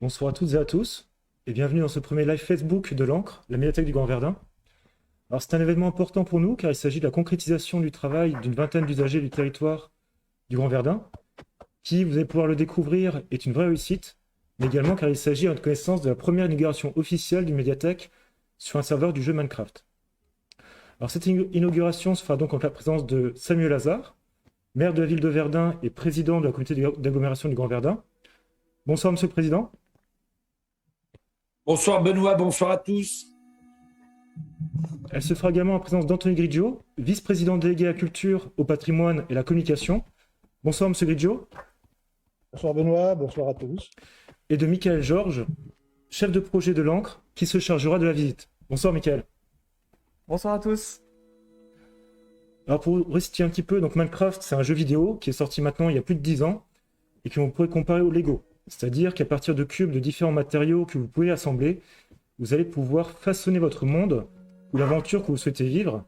Bonsoir à toutes et à tous, et bienvenue dans ce premier live Facebook de l'Ancre, la médiathèque du Grand Verdun. Alors c'est un événement important pour nous car il s'agit de la concrétisation du travail d'une vingtaine d'usagers du territoire du Grand Verdun, qui, vous allez pouvoir le découvrir, est une vraie réussite, mais également car il s'agit à notre connaissance de la première inauguration officielle d'une médiathèque sur un serveur du jeu Minecraft. Alors cette inauguration se fera donc en la présence de Samuel Hazard, maire de la ville de Verdun et président de la communauté d'agglomération du Grand Verdun. Bonsoir Monsieur le Président. Bonsoir Benoît, bonsoir à tous. Elle se fera également en présence d'Anthony Grigio, vice-président délégué à la culture, au patrimoine et la communication. Bonsoir Monsieur Grigio. Bonsoir Benoît, bonsoir à tous. Et de Michael Georges, chef de projet de l'Ancre, qui se chargera de la visite. Bonsoir Michael. Bonsoir à tous. Alors pour vous resituer un petit peu, donc Minecraft c'est un jeu vidéo qui est sorti maintenant il y a plus de 10 ans et que vous pourrez comparer au Lego. C'est-à-dire qu'à partir de cubes de différents matériaux que vous pouvez assembler, vous allez pouvoir façonner votre monde ou l'aventure que vous souhaitez vivre.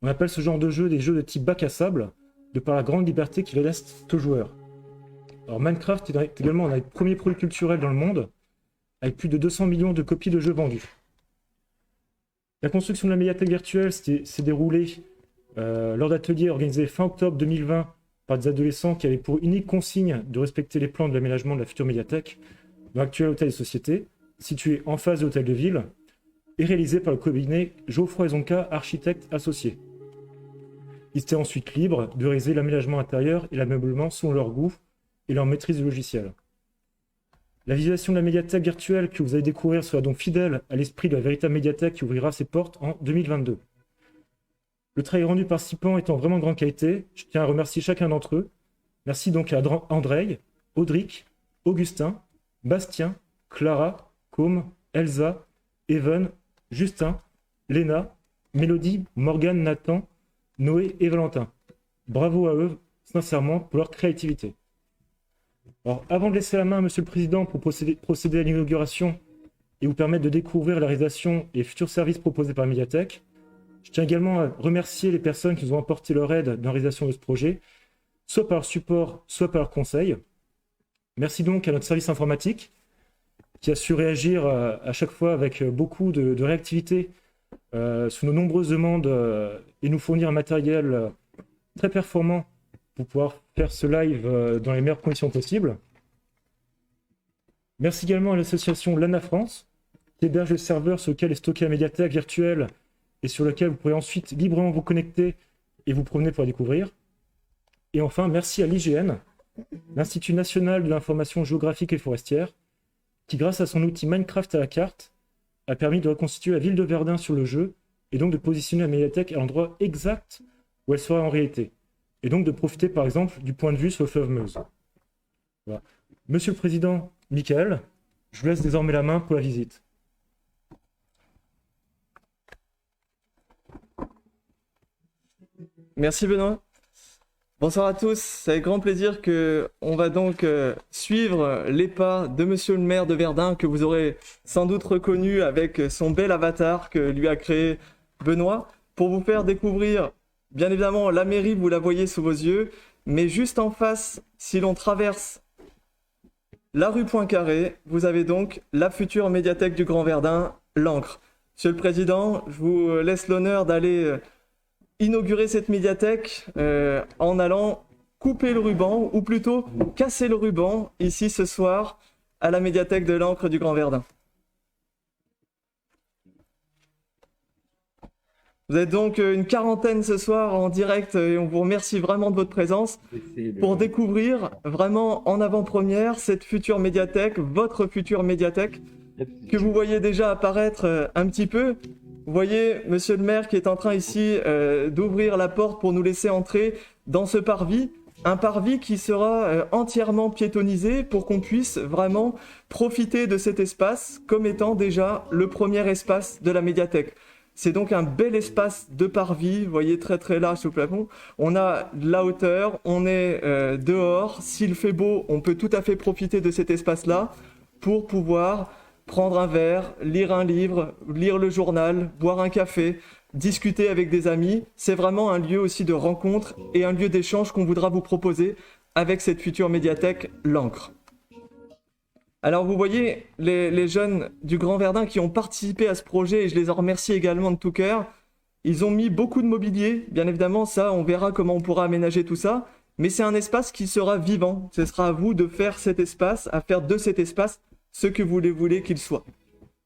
On appelle ce genre de jeu des jeux de type bac à sable, de par la grande liberté qu'il laisse aux joueurs. Alors Minecraft est également un des premiers produits culturels dans le monde, avec plus de 200 millions de copies de jeux vendus. La construction de la médiathèque virtuelle s'est déroulée lors d'ateliers organisés fin octobre 2020 par des adolescents qui avaient pour unique consigne de respecter les plans de l'aménagement de la future médiathèque dans l'actuel hôtel des sociétés, situé en face de l'hôtel de ville, et réalisé par le cabinet Geoffroy et Zonka, architecte associé. Ils étaient ensuite libres de réaliser l'aménagement intérieur et l'ameublement selon leur goût et leur maîtrise du logiciel. La visualisation de la médiathèque virtuelle que vous allez découvrir sera donc fidèle à l'esprit de la véritable médiathèque qui ouvrira ses portes en 2022. Le travail rendu participants étant vraiment de grande qualité, je tiens à remercier chacun d'entre eux. Merci donc à Andrei, Audric, Augustin, Bastien, Clara, Côme, Elsa, Evan, Justin, Léna, Mélodie, Morgane, Nathan, Noé et Valentin. Bravo à eux, sincèrement, pour leur créativité. Alors, avant de laisser la main à Monsieur le Président pour procéder à l'inauguration et vous permettre de découvrir la réalisation et les futurs services proposés par la médiathèque, je tiens également à remercier les personnes qui nous ont apporté leur aide dans la réalisation de ce projet, soit par leur support, soit par leur conseil. Merci donc à notre service informatique, qui a su réagir à chaque fois avec beaucoup de réactivité sur nos nombreuses demandes et nous fournir un matériel très performant pour pouvoir faire ce live dans les meilleures conditions possibles. Merci également à l'association Lana France, qui héberge le serveur sur lequel est stockée la médiathèque virtuelle et sur lequel vous pourrez ensuite librement vous connecter et vous promener pour la découvrir. Et enfin, merci à l'IGN, l'Institut national de l'information géographique et forestière, qui grâce à son outil Minecraft à la carte, a permis de reconstituer la ville de Verdun sur le jeu et donc de positionner la médiathèque à l'endroit exact où elle sera en réalité. Et donc de profiter par exemple du point de vue sur le fleuve Meuse. Voilà. Monsieur le Président Michael, je vous laisse désormais la main pour la visite. Merci Benoît. Bonsoir à tous. C'est avec grand plaisir qu'on va donc suivre les pas de Monsieur le maire de Verdun, que vous aurez sans doute reconnu avec son bel avatar que lui a créé Benoît, pour vous faire découvrir, bien évidemment, la mairie, vous la voyez sous vos yeux, mais juste en face, si l'on traverse la rue Poincaré, vous avez donc la future médiathèque du Grand Verdun, l'Ancre. Monsieur le Président, je vous laisse l'honneur d'aller inaugurer cette médiathèque en allant couper le ruban, ou plutôt casser le ruban, ici ce soir, à la médiathèque de l'Ancre du Grand Verdun. Vous êtes donc une quarantaine ce soir en direct et on vous remercie vraiment de votre présence pour découvrir vraiment en avant-première cette future médiathèque, votre future médiathèque, que vous voyez déjà apparaître un petit peu. Vous voyez Monsieur le maire qui est en train ici d'ouvrir la porte pour nous laisser entrer dans ce parvis. Un parvis qui sera entièrement piétonnisé pour qu'on puisse vraiment profiter de cet espace comme étant déjà le premier espace de la médiathèque. C'est donc un bel espace de parvis, vous voyez, très très large sous le plafond. On a de la hauteur, on est dehors. S'il fait beau, on peut tout à fait profiter de cet espace-là pour pouvoir prendre un verre, lire un livre, lire le journal, boire un café, discuter avec des amis. C'est vraiment un lieu aussi de rencontre et un lieu d'échange qu'on voudra vous proposer avec cette future médiathèque, l'Ancre. Alors vous voyez, les jeunes du Grand Verdun qui ont participé à ce projet, et je les en remercie également de tout cœur, ils ont mis beaucoup de mobilier, bien évidemment, ça, on verra comment on pourra aménager tout ça, mais c'est un espace qui sera vivant. Ce sera à vous de faire cet espace, à faire de cet espace ce que vous voulez qu'il soit.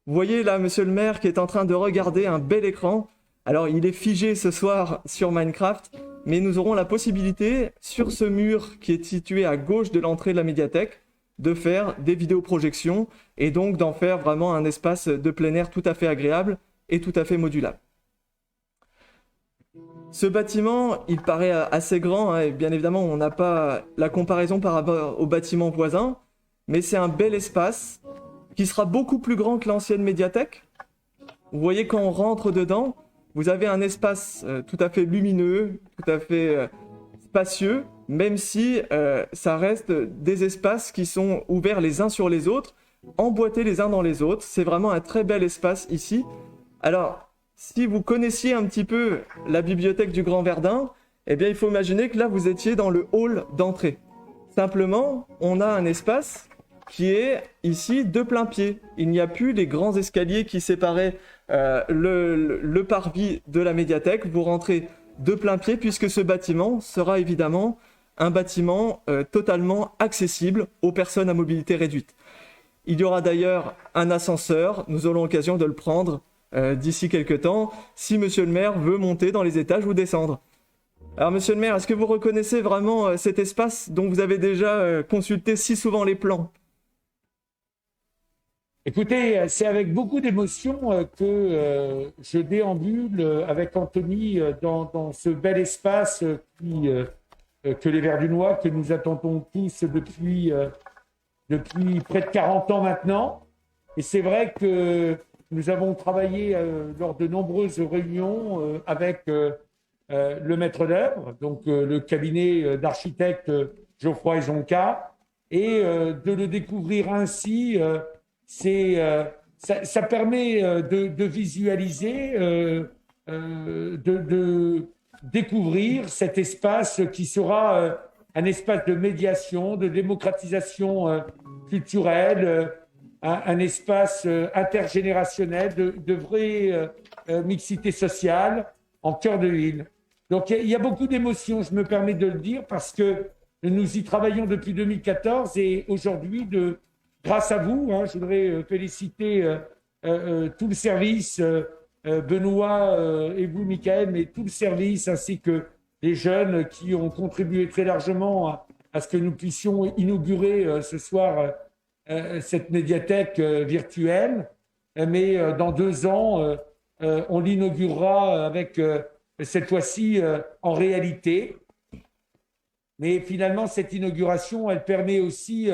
Vous voyez là, monsieur le maire qui est en train de regarder un bel écran. Alors, il est figé ce soir sur Minecraft, mais nous aurons la possibilité, sur ce mur qui est situé à gauche de l'entrée de la médiathèque, de faire des vidéoprojections et donc d'en faire vraiment un espace de plein air tout à fait agréable et tout à fait modulable. Ce bâtiment, il paraît assez grand, hein, et bien évidemment, on n'a pas la comparaison par rapport au bâtiment voisin, mais c'est un bel espace qui sera beaucoup plus grand que l'ancienne médiathèque. Vous voyez, quand on rentre dedans, vous avez un espace tout à fait lumineux, tout à fait spacieux, même si ça reste des espaces qui sont ouverts les uns sur les autres, emboîtés les uns dans les autres. C'est vraiment un très bel espace ici. Alors, si vous connaissiez un petit peu la bibliothèque du Grand Verdun, eh bien, il faut imaginer que là, vous étiez dans le hall d'entrée. Simplement, on a un espace qui est ici de plein pied. Il n'y a plus les grands escaliers qui séparaient le parvis de la médiathèque. Vous rentrez de plein pied puisque ce bâtiment sera évidemment un bâtiment totalement accessible aux personnes à mobilité réduite. Il y aura d'ailleurs un ascenseur, nous aurons l'occasion de le prendre d'ici quelques temps, si monsieur le maire veut monter dans les étages ou descendre. Alors monsieur le maire, est-ce que vous reconnaissez vraiment cet espace dont vous avez déjà consulté si souvent les plans ? Écoutez, c'est avec beaucoup d'émotion que je déambule avec Anthony dans ce bel espace que les Verdunois, que nous attendons tous depuis près de 40 ans maintenant. Et c'est vrai que nous avons travaillé lors de nombreuses réunions avec le maître d'œuvre, donc le cabinet d'architectes Geoffroy et Zonka, et de le découvrir ainsi, ça permet de visualiser, de découvrir cet espace qui sera un espace de médiation, de démocratisation culturelle, un espace intergénérationnel, de vraie mixité sociale en cœur de ville. Donc il y a beaucoup d'émotions, je me permets de le dire, parce que nous y travaillons depuis 2014 et aujourd'hui, grâce à vous, je voudrais féliciter tout le service, Benoît et vous, Michael, mais tout le service, ainsi que les jeunes qui ont contribué très largement à ce que nous puissions inaugurer ce soir cette médiathèque virtuelle. Mais dans 2 ans, on l'inaugurera avec, cette fois-ci, en réalité. Mais finalement, cette inauguration, elle permet aussi,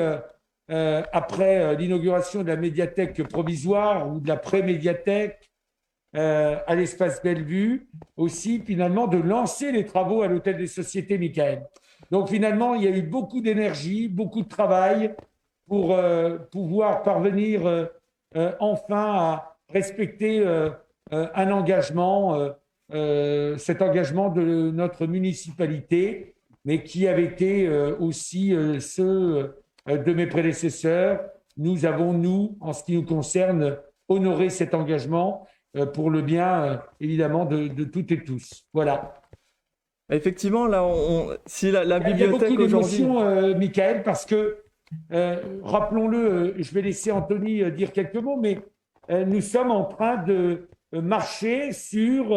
après l'inauguration de la médiathèque provisoire ou de la pré-médiathèque, à l'espace Bellevue, aussi finalement de lancer les travaux à l'Hôtel des Sociétés Michael. Donc finalement, il y a eu beaucoup d'énergie, beaucoup de travail pour pouvoir parvenir enfin à respecter un engagement, cet engagement de notre municipalité, mais qui avait été aussi ceux de mes prédécesseurs. Nous avons, nous, en ce qui nous concerne, honoré cet engagement pour le bien, évidemment, de toutes et tous. Voilà. Effectivement, là, si la bibliothèque il y a beaucoup aujourd'hui... d'émotions, Michael, parce que, rappelons-le, je vais laisser Anthony dire quelques mots, mais nous sommes en train de marcher sur,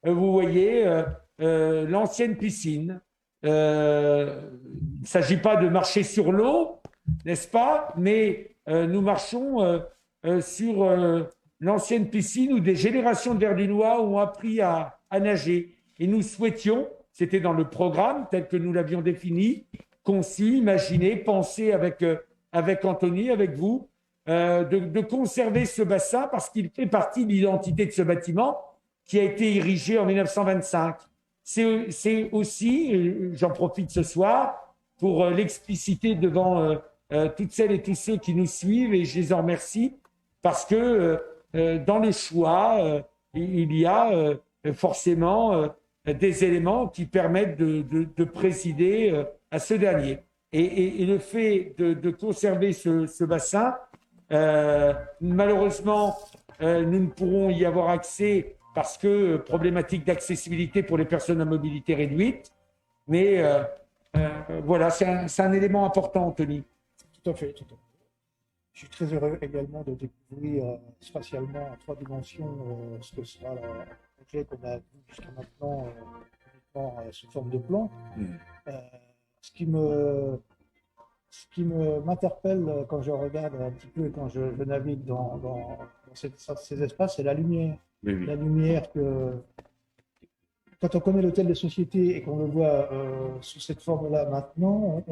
vous voyez, l'ancienne piscine. Il ne s'agit pas de marcher sur l'eau, n'est-ce pas? Mais nous marchons sur l'ancienne piscine où des générations de Verdunois ont appris à nager. Et nous souhaitions, c'était dans le programme tel que nous l'avions défini, conçu, imaginé, pensé avec Anthony, avec vous, de conserver ce bassin parce qu'il fait partie de l'identité de ce bâtiment qui a été érigé en 1925. C'est aussi, j'en profite ce soir, pour l'expliciter devant toutes celles et tous ceux qui nous suivent, et je les en remercie, parce que dans le choix, il y a forcément des éléments qui permettent de présider à ce dernier. Et le fait de conserver ce bassin, malheureusement, nous ne pourrons y avoir accès parce que problématique d'accessibilité pour les personnes à mobilité réduite. Mais voilà, c'est un élément important, Anthony. Tout à fait, tout à fait. Je suis très heureux également de découvrir spatialement en 3 dimensions ce que sera le projet qu'on a vu jusqu'à maintenant uniquement sous forme de plan. Ce qui m'interpelle quand je regarde un petit peu et quand je navigue dans ces espaces, c'est la lumière. Oui. La lumière que, quand on connaît l'hôtel de société et qu'on le voit sous cette forme-là maintenant,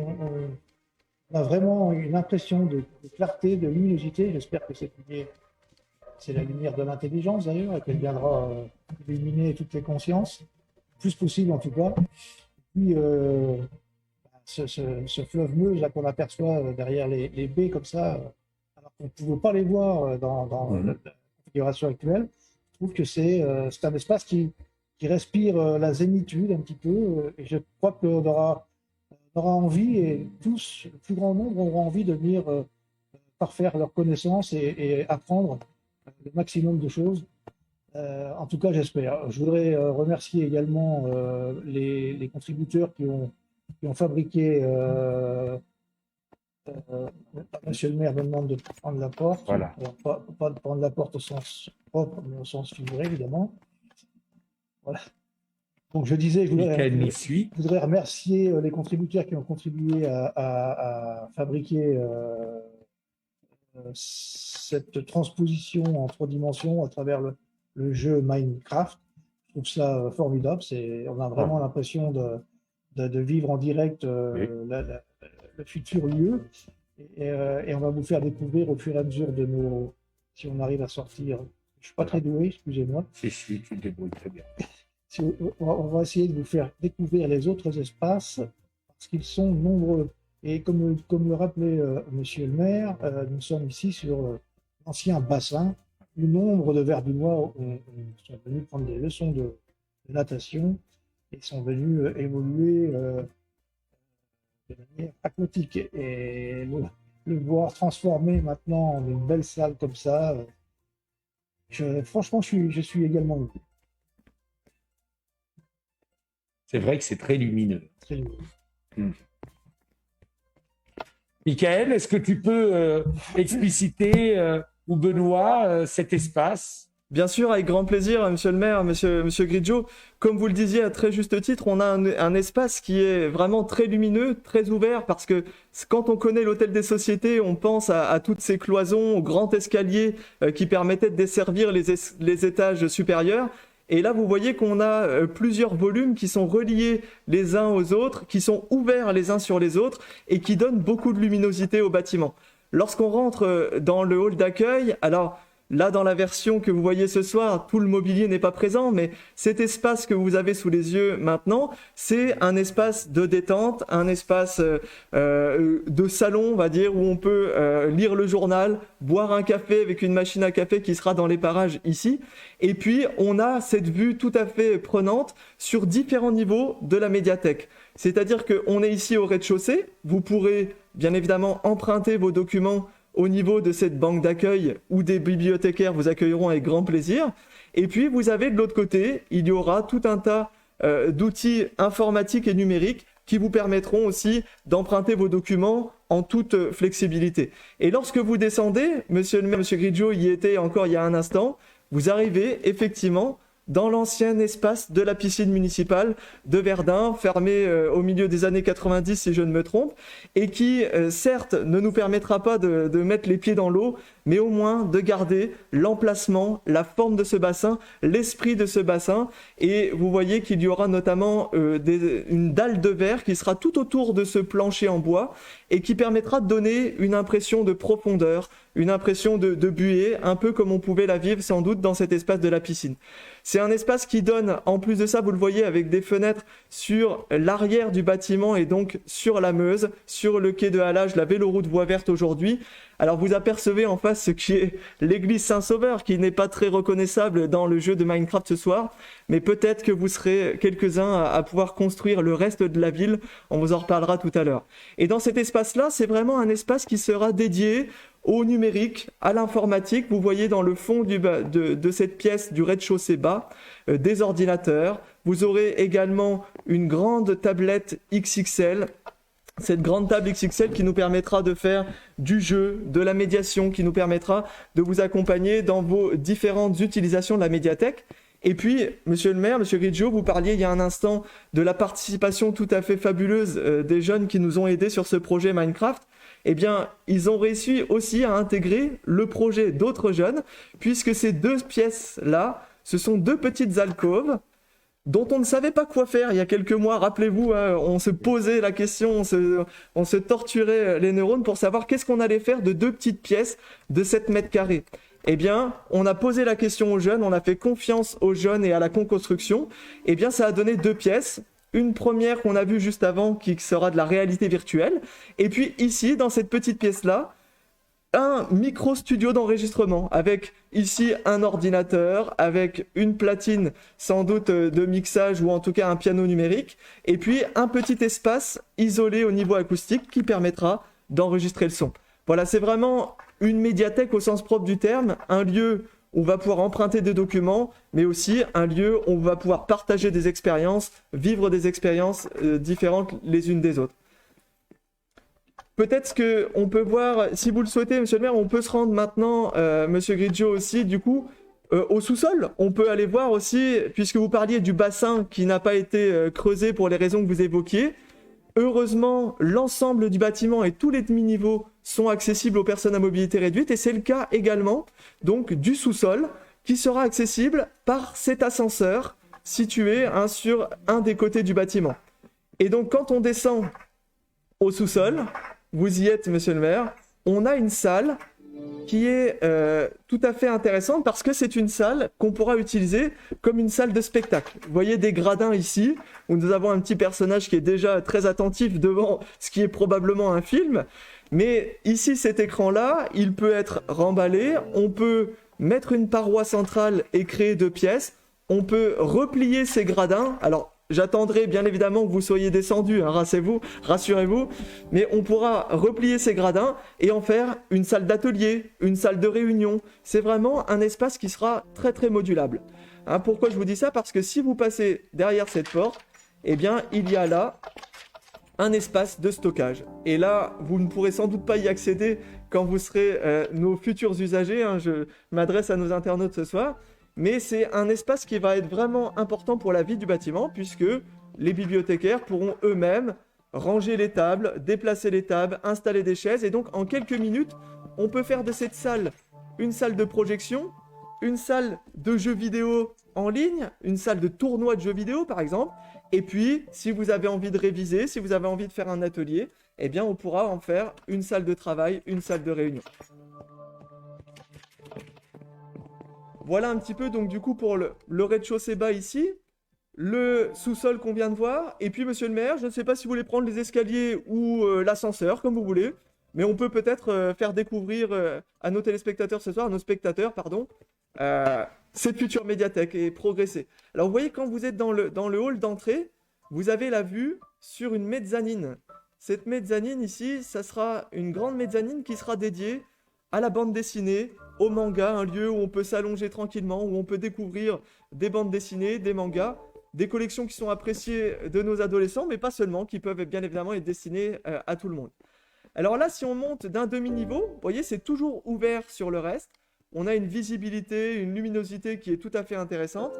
on a vraiment une impression de clarté, de luminosité. J'espère que cette lumière, c'est la lumière de l'intelligence d'ailleurs, et qu'elle viendra illuminer toutes les consciences, le plus possible en tout cas. Puis, ce fleuve Meuse là qu'on aperçoit derrière les baies comme ça, alors qu'on ne pouvait pas les voir dans la configuration actuelle, je trouve que c'est un espace qui respire la zénitude un petit peu, et je crois qu'on aura envie, et tous, le plus grand nombre aura envie de venir parfaire leurs connaissances et apprendre le maximum de choses. En tout cas, j'espère. Je voudrais remercier également les contributeurs qui ont fabriqué. Monsieur le maire me demande de prendre la porte. Voilà. Alors, pas de prendre la porte au sens propre, mais au sens figuré, évidemment. Voilà. Donc, je disais, je voudrais remercier les contributeurs qui ont contribué à fabriquer cette transposition en 3 dimensions à travers le jeu Minecraft. Je trouve ça formidable. On a vraiment l'impression de vivre en direct le futur lieu. Et on va vous faire découvrir au fur et à mesure si on arrive à sortir. Je ne suis pas très doué, excusez-moi. Si, tu te débrouilles très bien. On va essayer de vous faire découvrir les autres espaces parce qu'ils sont nombreux. Et comme le rappelait monsieur le maire, nous sommes ici sur l'ancien bassin où nombre de Verdunois sont venus prendre des leçons de natation et sont venus évoluer de manière aquatique. Et le voir transformé maintenant en une belle salle comme ça, franchement, je suis également heureux. C'est vrai que c'est très lumineux. Très lumineux. Michael, est-ce que tu peux expliciter, ou Benoît, cet espace? Bien sûr, avec grand plaisir, monsieur le maire, monsieur Grigio. Comme vous le disiez à très juste titre, on a un espace qui est vraiment très lumineux, très ouvert, parce que quand on connaît l'hôtel des sociétés, on pense à toutes ces cloisons, au grand escalier qui permettait de desservir les étages supérieurs. Et là, vous voyez qu'on a plusieurs volumes qui sont reliés les uns aux autres, qui sont ouverts les uns sur les autres et qui donnent beaucoup de luminosité au bâtiment. Lorsqu'on rentre dans le hall d'accueil, alors là, dans la version que vous voyez ce soir, tout le mobilier n'est pas présent, mais cet espace que vous avez sous les yeux maintenant, c'est un espace de détente, un espace de salon, on va dire, où on peut lire le journal, boire un café avec une machine à café qui sera dans les parages ici. Et puis, on a cette vue tout à fait prenante sur différents niveaux de la médiathèque. C'est-à-dire qu'on est ici au rez-de-chaussée, vous pourrez bien évidemment emprunter vos documents au niveau de cette banque d'accueil où des bibliothécaires vous accueilleront avec grand plaisir. Et puis, vous avez de l'autre côté, il y aura tout un tas d'outils informatiques et numériques qui vous permettront aussi d'emprunter vos documents en toute flexibilité. Et lorsque vous descendez, monsieur le maire, monsieur Grigio y était encore il y a un instant, vous arrivez effectivement dans l'ancien espace de la piscine municipale de Verdun, fermé au milieu des années 90 si je ne me trompe, et qui certes ne nous permettra pas de mettre les pieds dans l'eau, mais au moins de garder l'emplacement, la forme de ce bassin, l'esprit de ce bassin. Et vous voyez qu'il y aura notamment une dalle de verre qui sera tout autour de ce plancher en bois et qui permettra de donner une impression de profondeur, une impression de buée, un peu comme on pouvait la vivre sans doute dans cet espace de la piscine. C'est C'est un espace qui donne, en plus de ça, vous le voyez, avec des fenêtres sur l'arrière du bâtiment et donc sur la Meuse, sur le quai de halage, la véloroute voie verte aujourd'hui. Alors vous apercevez en face ce qui est l'église Saint-Sauveur, qui n'est pas très reconnaissable dans le jeu de Minecraft ce soir, mais peut-être que vous serez quelques-uns à pouvoir construire le reste de la ville, on vous en reparlera tout à l'heure. Et dans cet espace-là, c'est vraiment un espace qui sera dédié au numérique, à l'informatique. Vous voyez dans le fond de cette pièce du rez-de-chaussée bas, des ordinateurs. Vous aurez également une grande tablette XXL. Cette grande table XXL qui nous permettra de faire du jeu, de la médiation, qui nous permettra de vous accompagner dans vos différentes utilisations de la médiathèque. Et puis, monsieur le maire, monsieur Grigio, vous parliez il y a un instant de la participation tout à fait fabuleuse des jeunes qui nous ont aidés sur ce projet Minecraft. Eh bien, ils ont réussi aussi à intégrer le projet d'autres jeunes, puisque ces deux pièces-là, ce sont deux petites alcôves dont on ne savait pas quoi faire il y a quelques mois. Rappelez-vous, hein, on se posait la question, on se torturait les neurones pour savoir qu'est-ce qu'on allait faire de deux petites pièces de 7 mètres carrés. Eh bien, on a posé la question aux jeunes, on a fait confiance aux jeunes et à la co-construction. Eh bien, ça a donné deux pièces. Une première qu'on a vue juste avant, qui sera de la réalité virtuelle. Et puis ici, dans cette petite pièce-là, un micro-studio d'enregistrement avec ici un ordinateur, avec une platine sans doute de mixage ou en tout cas un piano numérique, et puis un petit espace isolé au niveau acoustique qui permettra d'enregistrer le son. Voilà, c'est vraiment une médiathèque au sens propre du terme, un lieu où on va pouvoir emprunter des documents, mais aussi un lieu où on va pouvoir partager des expériences, vivre des expériences différentes les unes des autres. Peut-être qu'on peut voir, si vous le souhaitez, monsieur le maire, on peut se rendre maintenant, monsieur Grigio aussi, du coup, au sous-sol. On peut aller voir aussi, puisque vous parliez du bassin qui n'a pas été creusé pour les raisons que vous évoquiez. Heureusement, l'ensemble du bâtiment et tous les demi-niveaux sont accessibles aux personnes à mobilité réduite, et c'est le cas également donc du sous-sol, qui sera accessible par cet ascenseur situé sur un des côtés du bâtiment. Et donc, quand on descend au sous-sol, vous y êtes, monsieur le maire, on a une salle qui est tout à fait intéressante parce que c'est une salle qu'on pourra utiliser comme une salle de spectacle. Vous voyez des gradins ici, où nous avons un petit personnage qui est déjà très attentif devant ce qui est probablement un film. Mais ici, cet écran-là, il peut être remballé, on peut mettre une paroi centrale et créer deux pièces, on peut replier ces gradins. Alors, j'attendrai bien évidemment que vous soyez descendus, hein, rassurez-vous, mais on pourra replier ces gradins et en faire une salle d'atelier, une salle de réunion. C'est vraiment un espace qui sera très très modulable. Hein, pourquoi je vous dis ça? Parce que si vous passez derrière cette porte, eh bien il y a là un espace de stockage. Et là, vous ne pourrez sans doute pas y accéder quand vous serez nos futurs usagers. Hein, je m'adresse à nos internautes ce soir. Mais c'est un espace qui va être vraiment important pour la vie du bâtiment, puisque les bibliothécaires pourront eux-mêmes ranger les tables, déplacer les tables, installer des chaises. Et donc, en quelques minutes, on peut faire de cette salle une salle de projection, une salle de jeux vidéo en ligne, une salle de tournoi de jeux vidéo, par exemple. Et puis, si vous avez envie de réviser, si vous avez envie de faire un atelier, eh bien, on pourra en faire une salle de travail, une salle de réunion. Voilà un petit peu, donc du coup, pour le rez-de-chaussée bas ici, le sous-sol qu'on vient de voir, et puis, monsieur le maire, je ne sais pas si vous voulez prendre les escaliers ou l'ascenseur, comme vous voulez, mais on peut peut-être faire découvrir à nos téléspectateurs ce soir, à nos spectateurs, pardon, cette future médiathèque et progresser. Alors, vous voyez, quand vous êtes dans le hall d'entrée, vous avez la vue sur une mezzanine. Cette mezzanine ici, ça sera une grande mezzanine qui sera dédiée à la bande dessinée, au manga, un lieu où on peut s'allonger tranquillement, où on peut découvrir des bandes dessinées, des mangas, des collections qui sont appréciées de nos adolescents, mais pas seulement, qui peuvent bien évidemment être destinées à tout le monde. Alors là, si on monte d'un demi-niveau, vous voyez, c'est toujours ouvert sur le reste. On a une visibilité, une luminosité qui est tout à fait intéressante.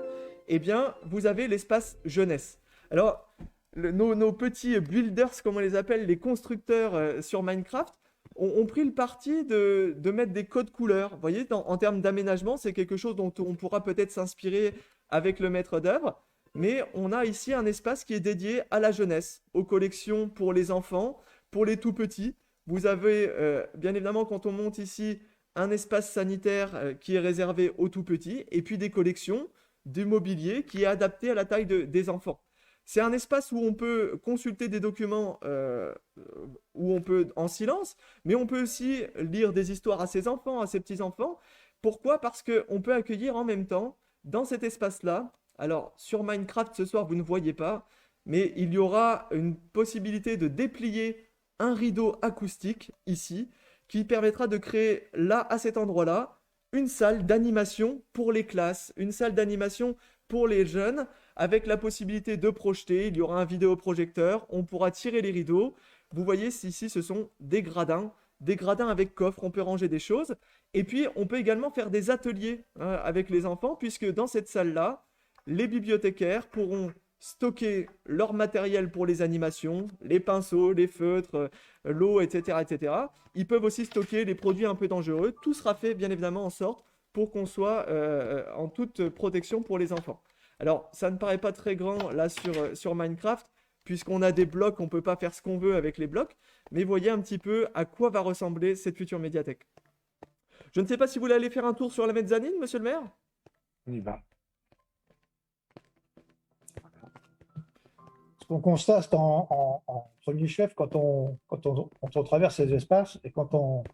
Eh bien, vous avez l'espace jeunesse. Alors, nos petits builders, comme on les appelle, les constructeurs sur Minecraft, ont pris le parti de mettre des codes couleurs. Vous voyez, en termes d'aménagement, c'est quelque chose dont on pourra peut-être s'inspirer avec le maître d'œuvre. Mais on a ici un espace qui est dédié à la jeunesse, aux collections pour les enfants, pour les tout-petits. Vous avez, bien évidemment, quand on monte ici, un espace sanitaire qui est réservé aux tout-petits, et puis des collections du mobilier qui est adapté à la taille des enfants. C'est un espace où on peut consulter des documents où on peut en silence, mais on peut aussi lire des histoires à ses enfants, à ses petits-enfants. Pourquoi? Parce qu'on peut accueillir en même temps, dans cet espace-là, alors sur Minecraft ce soir vous ne voyez pas, mais il y aura une possibilité de déplier un rideau acoustique ici, qui permettra de créer là, à cet endroit-là, une salle d'animation pour les classes, une salle d'animation pour les jeunes, avec la possibilité de projeter. Il y aura un vidéoprojecteur, on pourra tirer les rideaux. Vous voyez, ici, ce sont des gradins avec coffre, on peut ranger des choses. Et puis, on peut également faire des ateliers avec les enfants, puisque dans cette salle-là, les bibliothécaires pourront stocker leur matériel pour les animations, les pinceaux, les feutres, l'eau, etc., etc. Ils peuvent aussi stocker les produits un peu dangereux. Tout sera fait, bien évidemment, en sorte pour qu'on soit en toute protection pour les enfants. Alors, ça ne paraît pas très grand là sur Minecraft, puisqu'on a des blocs, on ne peut pas faire ce qu'on veut avec les blocs, mais voyez un petit peu à quoi va ressembler cette future médiathèque. Je ne sais pas si vous voulez aller faire un tour sur la mezzanine, monsieur le maire? On y va. Ce qu'on constate en premier chef quand on traverse ces espaces et quand on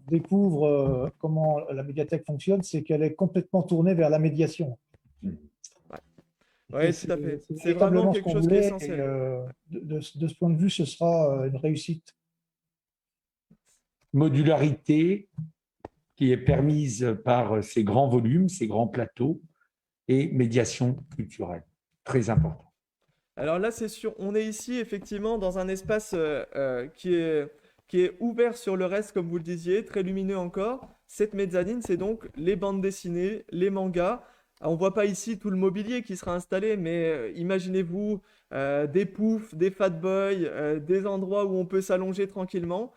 découvre comment la médiathèque fonctionne, c'est qu'elle est complètement tournée vers la médiation. Oui, tout à fait. C'est vraiment quelque chose qui est essentiel. De ce point de vue, ce sera une réussite. Modularité qui est permise par ces grands volumes, ces grands plateaux, et médiation culturelle. Très important. Alors là, c'est sûr, on est ici effectivement dans un espace qui est ouvert sur le reste, comme vous le disiez, très lumineux encore. Cette mezzanine, c'est donc les bandes dessinées, les mangas. On ne voit pas ici tout le mobilier qui sera installé, mais imaginez-vous des poufs, des fat boys, des endroits où on peut s'allonger tranquillement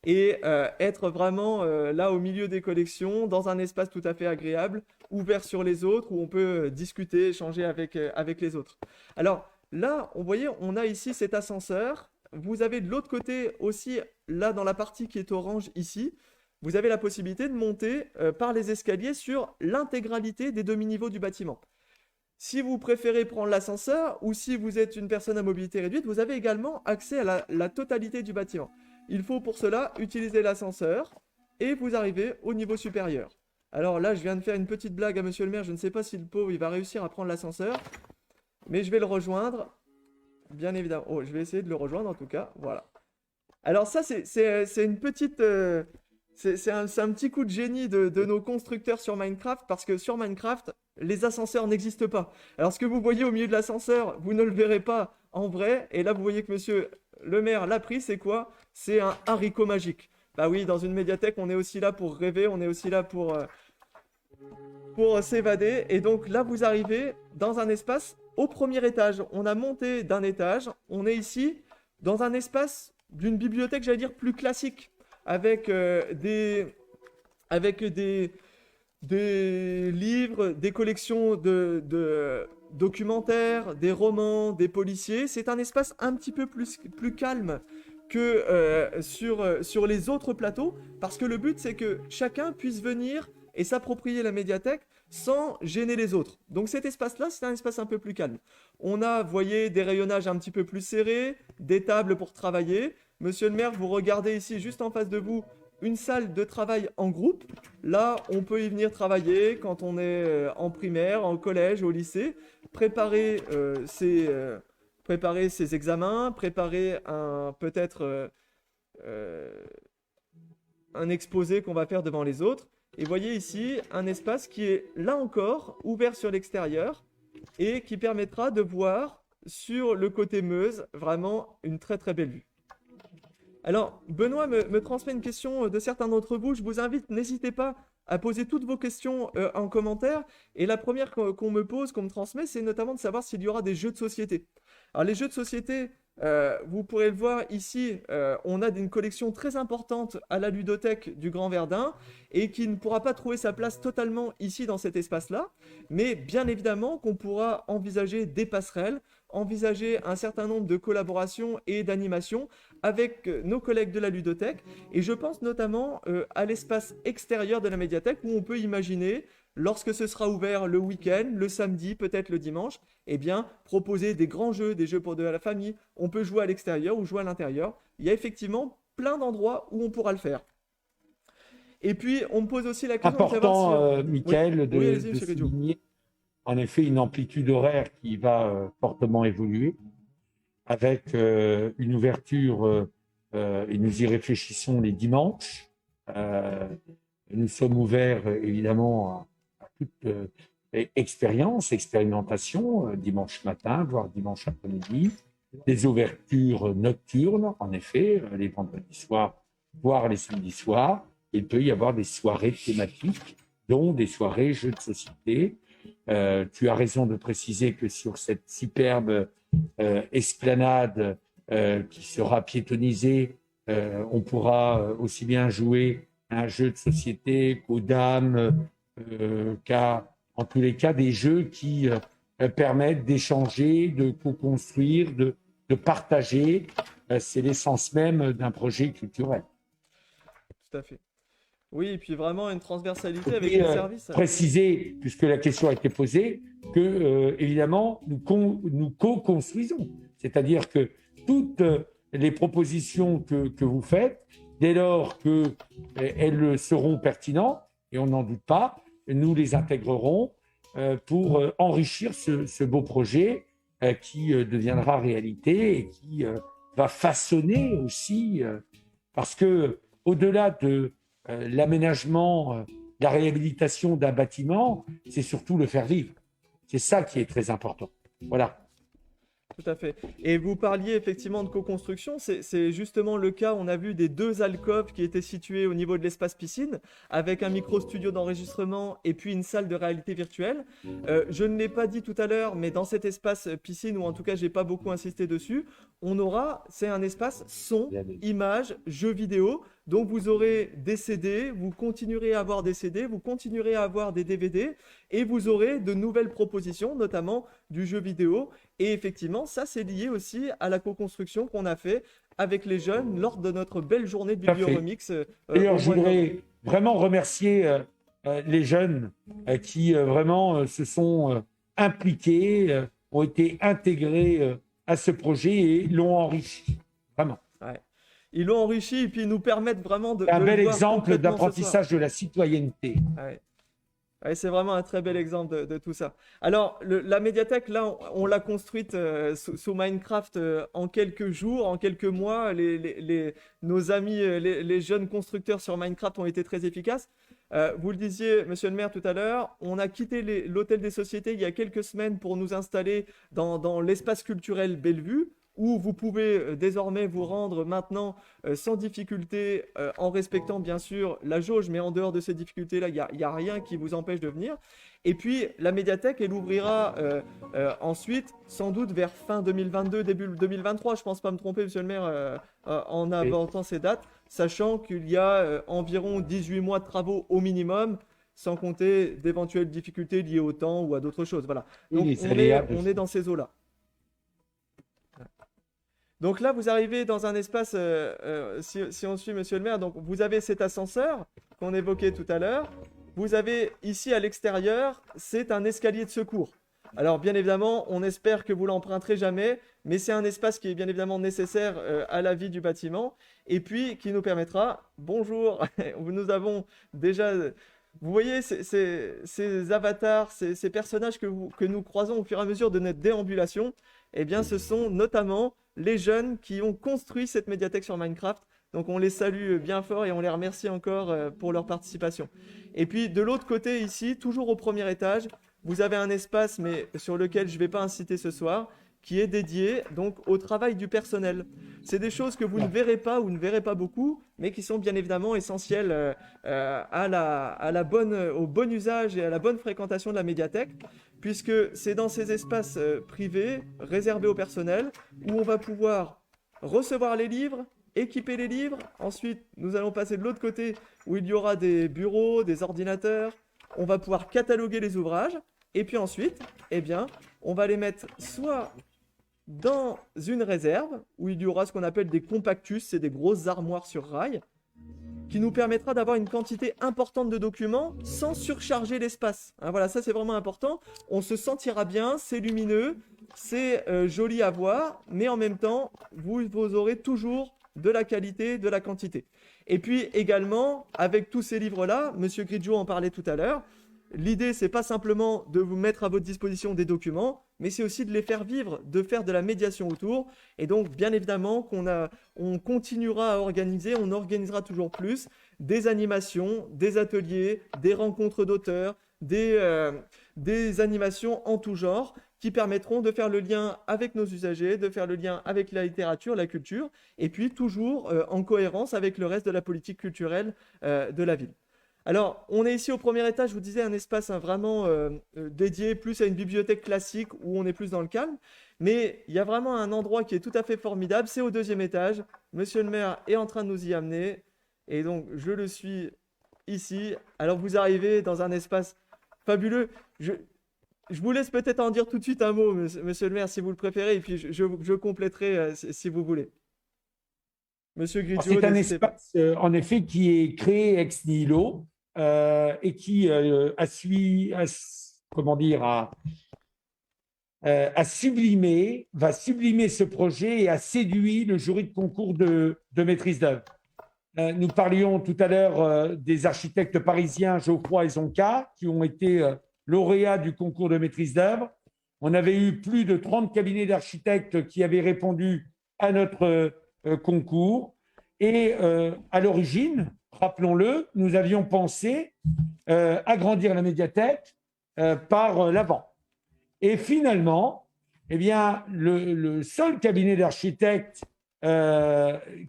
et être vraiment là au milieu des collections, dans un espace tout à fait agréable, ouvert sur les autres, où on peut discuter, échanger avec les autres. Alors, là, on a ici cet ascenseur. Vous avez de l'autre côté aussi, là dans la partie qui est orange ici, vous avez la possibilité de monter par les escaliers sur l'intégralité des demi-niveaux du bâtiment. Si vous préférez prendre l'ascenseur ou si vous êtes une personne à mobilité réduite, vous avez également accès à la totalité du bâtiment. Il faut pour cela utiliser l'ascenseur et vous arrivez au niveau supérieur. Alors là, je viens de faire une petite blague à monsieur le maire. Je ne sais pas si le pauvre il va réussir à prendre l'ascenseur. Mais je vais le rejoindre, bien évidemment. Oh, je vais essayer de le rejoindre en tout cas, voilà. Alors ça, c'est une petite... c'est un petit coup de génie de nos constructeurs sur Minecraft, parce que sur Minecraft, les ascenseurs n'existent pas. Alors ce que vous voyez au milieu de l'ascenseur, vous ne le verrez pas en vrai. Et là, vous voyez que monsieur le maire l'a pris, c'est quoi? C'est un haricot magique. Bah oui, dans une médiathèque, on est aussi là pour rêver, on est aussi là pour s'évader. Et donc là, vous arrivez dans un espace au premier étage. On a monté d'un étage. On est ici dans un espace d'une bibliothèque, j'allais dire, plus classique, avec des livres, des collections de documentaires, des romans, des policiers. C'est un espace un petit peu plus calme que sur les autres plateaux, parce que le but, c'est que chacun puisse venir et s'approprier la médiathèque sans gêner les autres. Donc cet espace-là, c'est un espace un peu plus calme. On a, vous voyez, des rayonnages un petit peu plus serrés, des tables pour travailler. Monsieur le maire, vous regardez ici, juste en face de vous, une salle de travail en groupe. Là, on peut y venir travailler quand on est en primaire, en collège, au lycée, préparer ses examens, préparer peut-être un exposé qu'on va faire devant les autres. Et voyez ici un espace qui est, là encore, ouvert sur l'extérieur et qui permettra de voir sur le côté Meuse vraiment une très très belle vue. Alors, Benoît me transmet une question de certains d'entre vous. Je vous invite, n'hésitez pas à poser toutes vos questions en commentaire. Et la première qu'on me pose, qu'on me transmet, c'est notamment de savoir s'il y aura des jeux de société. Alors, les jeux de société, vous pourrez le voir ici, on a une collection très importante à la ludothèque du Grand Verdun et qui ne pourra pas trouver sa place totalement ici dans cet espace-là. Mais bien évidemment qu'on pourra envisager des passerelles, envisager un certain nombre de collaborations et d'animations avec nos collègues de la ludothèque. Et je pense notamment à l'espace extérieur de la médiathèque où on peut imaginer lorsque ce sera ouvert le week-end, le samedi, peut-être le dimanche, eh bien, proposer des grands jeux, des jeux pour de la famille. On peut jouer à l'extérieur ou jouer à l'intérieur. Il y a effectivement plein d'endroits où on pourra le faire. Et puis, on me pose aussi la question de savoir Important, Michael, Oui. de, Oui, allez-y, de monsieur Guedio. souligner en effet une amplitude horaire qui va fortement évoluer avec une ouverture, et nous y réfléchissons les dimanches. Nous sommes ouverts évidemment à toute expérimentation, dimanche matin, voire dimanche après-midi, des ouvertures nocturnes, en effet, les vendredis soirs, voire les samedis soirs. Il peut y avoir des soirées thématiques, dont des soirées jeux de société. Tu as raison de préciser que sur cette superbe esplanade qui sera piétonnisée, on pourra aussi bien jouer à un jeu de société qu'aux dames, qu'à, en tous les cas, des jeux qui permettent d'échanger, de co-construire, de partager. C'est l'essence même d'un projet culturel. Tout à fait. Oui, et puis vraiment une transversalité avec Et les services. préciser, puisque la question a été posée, que évidemment nous co-construisons, c'est-à-dire que toutes les propositions que vous faites, dès lors qu'elles seront pertinentes, et on n'en doute pas, nous les intégrerons pour enrichir ce beau projet qui deviendra réalité et qui va façonner aussi, parce que au-delà de l'aménagement, la réhabilitation d'un bâtiment, c'est surtout le faire vivre. C'est ça qui est très important. Voilà. Tout à fait. Et vous parliez effectivement de co-construction, c'est justement le cas, on a vu des 2 alcôves qui étaient situées au niveau de l'espace piscine, avec un micro-studio d'enregistrement et puis une salle de réalité virtuelle. Je ne l'ai pas dit tout à l'heure, mais dans cet espace piscine, ou en tout cas j'ai pas beaucoup insisté dessus, c'est un espace son, image, jeux vidéo. Donc vous aurez des CD, vous continuerez à avoir des CD, vous continuerez à avoir des DVD et vous aurez de nouvelles propositions, notamment du jeu vidéo. Et effectivement, ça c'est lié aussi à la co-construction qu'on a fait avec les jeunes lors de notre belle journée de Biblioremix. D'ailleurs, je voudrais vraiment remercier les jeunes qui vraiment se sont impliqués, ont été intégrés à ce projet et l'ont enrichi. Vraiment. Ouais. Ils l'ont enrichi et puis ils nous permettent vraiment de. Un de bel le voir exemple complètement d'apprentissage de la citoyenneté. Ouais. Ouais, c'est vraiment un très bel exemple de tout ça. Alors, la médiathèque, là, on l'a construite sous Minecraft en quelques jours, en quelques mois. Nos amis, les jeunes constructeurs sur Minecraft ont été très efficaces. Vous le disiez, monsieur le maire, tout à l'heure, on a quitté l'hôtel des sociétés il y a quelques semaines pour nous installer dans l'espace culturel Bellevue, où vous pouvez désormais vous rendre maintenant sans difficulté, en respectant bien sûr la jauge, mais en dehors de ces difficultés-là, il n'y a rien qui vous empêche de venir. Et puis la médiathèque, elle ouvrira ensuite, sans doute vers fin 2022, début 2023, je ne pense pas me tromper, monsieur le maire, en avançant ces dates, sachant qu'il y a environ 18 mois de travaux au minimum, sans compter d'éventuelles difficultés liées au temps ou à d'autres choses. Voilà. Donc on est dans ces eaux-là. Donc là, vous arrivez dans un espace, si on suit monsieur le maire, donc vous avez cet ascenseur qu'on évoquait tout à l'heure. Vous avez ici à l'extérieur, c'est un escalier de secours. Alors bien évidemment, on espère que vous l'emprunterez jamais, mais c'est un espace qui est bien évidemment nécessaire à la vie du bâtiment et puis qui nous permettra, bonjour, nous avons déjà... Vous voyez ces avatars, ces personnages que nous croisons au fur et à mesure de notre déambulation, eh bien ce sont notamment les jeunes qui ont construit cette médiathèque sur Minecraft. Donc on les salue bien fort et on les remercie encore pour leur participation. Et puis de l'autre côté ici, toujours au premier étage, vous avez un espace, mais sur lequel je ne vais pas inciter ce soir, qui est dédié donc au travail du personnel. C'est des choses que vous ne verrez pas ou ne verrez pas beaucoup, mais qui sont bien évidemment essentielles au bon usage et à la bonne fréquentation de la médiathèque, puisque c'est dans ces espaces privés, réservés au personnel, où on va pouvoir recevoir les livres, équiper les livres. Ensuite, nous allons passer de l'autre côté, où il y aura des bureaux, des ordinateurs. On va pouvoir cataloguer les ouvrages. Et puis ensuite, eh bien, on va les mettre soit dans une réserve, où il y aura ce qu'on appelle des compactus, c'est des grosses armoires sur rail, qui nous permettra d'avoir une quantité importante de documents sans surcharger l'espace. Hein, voilà, ça c'est vraiment important. On se sentira bien, c'est lumineux, c'est joli à voir, mais en même temps, vous aurez toujours de la qualité, de la quantité. Et puis également, avec tous ces livres-là, Monsieur Grigio en parlait tout à l'heure, l'idée, c'est pas simplement de vous mettre à votre disposition des documents, mais c'est aussi de les faire vivre, de faire de la médiation autour. Et donc, bien évidemment, on continuera à organiser, on organisera toujours plus des animations, des ateliers, des rencontres d'auteurs, des animations en tout genre qui permettront de faire le lien avec nos usagers, de faire le lien avec la littérature, la culture, et puis toujours en cohérence avec le reste de la politique culturelle de la ville. Alors, on est ici au premier étage, je vous disais, un espace vraiment dédié plus à une bibliothèque classique où on est plus dans le calme. Mais il y a vraiment un endroit qui est tout à fait formidable, c'est au deuxième étage. Monsieur le maire est en train de nous y amener. Et donc, je le suis ici. Alors, vous arrivez dans un espace fabuleux. Je vous laisse peut-être en dire tout de suite un mot, monsieur le maire, si vous le préférez. Et puis, je compléterai si vous voulez. Monsieur Grigio, c'est un espace, en effet, qui est créé ex nihilo et qui a va sublimer ce projet et a séduit le jury de concours de maîtrise d'œuvre. Nous parlions tout à l'heure des architectes parisiens Geoffroy et Zonca qui ont été lauréats du concours de maîtrise d'œuvre. On avait eu plus de 30 cabinets d'architectes qui avaient répondu à notre concours. Et à l'origine, rappelons-le, nous avions pensé agrandir la médiathèque par l'avant. Et finalement, eh bien, le seul cabinet d'architectes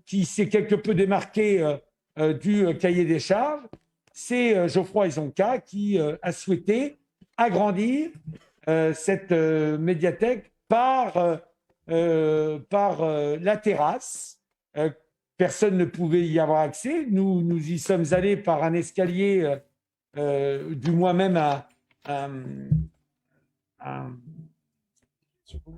qui s'est quelque peu démarqué du cahier des charges, c'est Geoffroy et Zonca qui a souhaité agrandir cette médiathèque par la terrasse. Personne ne pouvait y avoir accès. Nous y sommes allés par un escalier, du moins même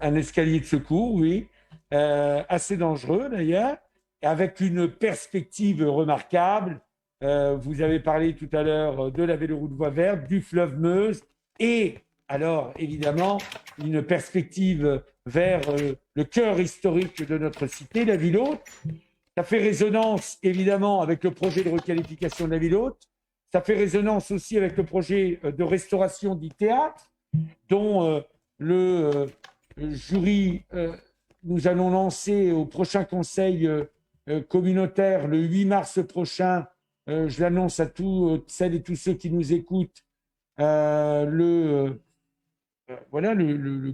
un escalier de secours, oui, assez dangereux d'ailleurs, avec une perspective remarquable. Vous avez parlé tout à l'heure de la véloroute voie verte, du fleuve Meuse, et alors évidemment une perspective vers le cœur historique de notre cité, la ville haute. Ça fait résonance évidemment avec le projet de requalification de la ville haute. Ça fait résonance aussi avec le projet de restauration du théâtre, dont le jury, nous allons lancer au prochain conseil communautaire le 8 mars prochain. Je l'annonce à toutes celles et tous ceux qui nous écoutent, le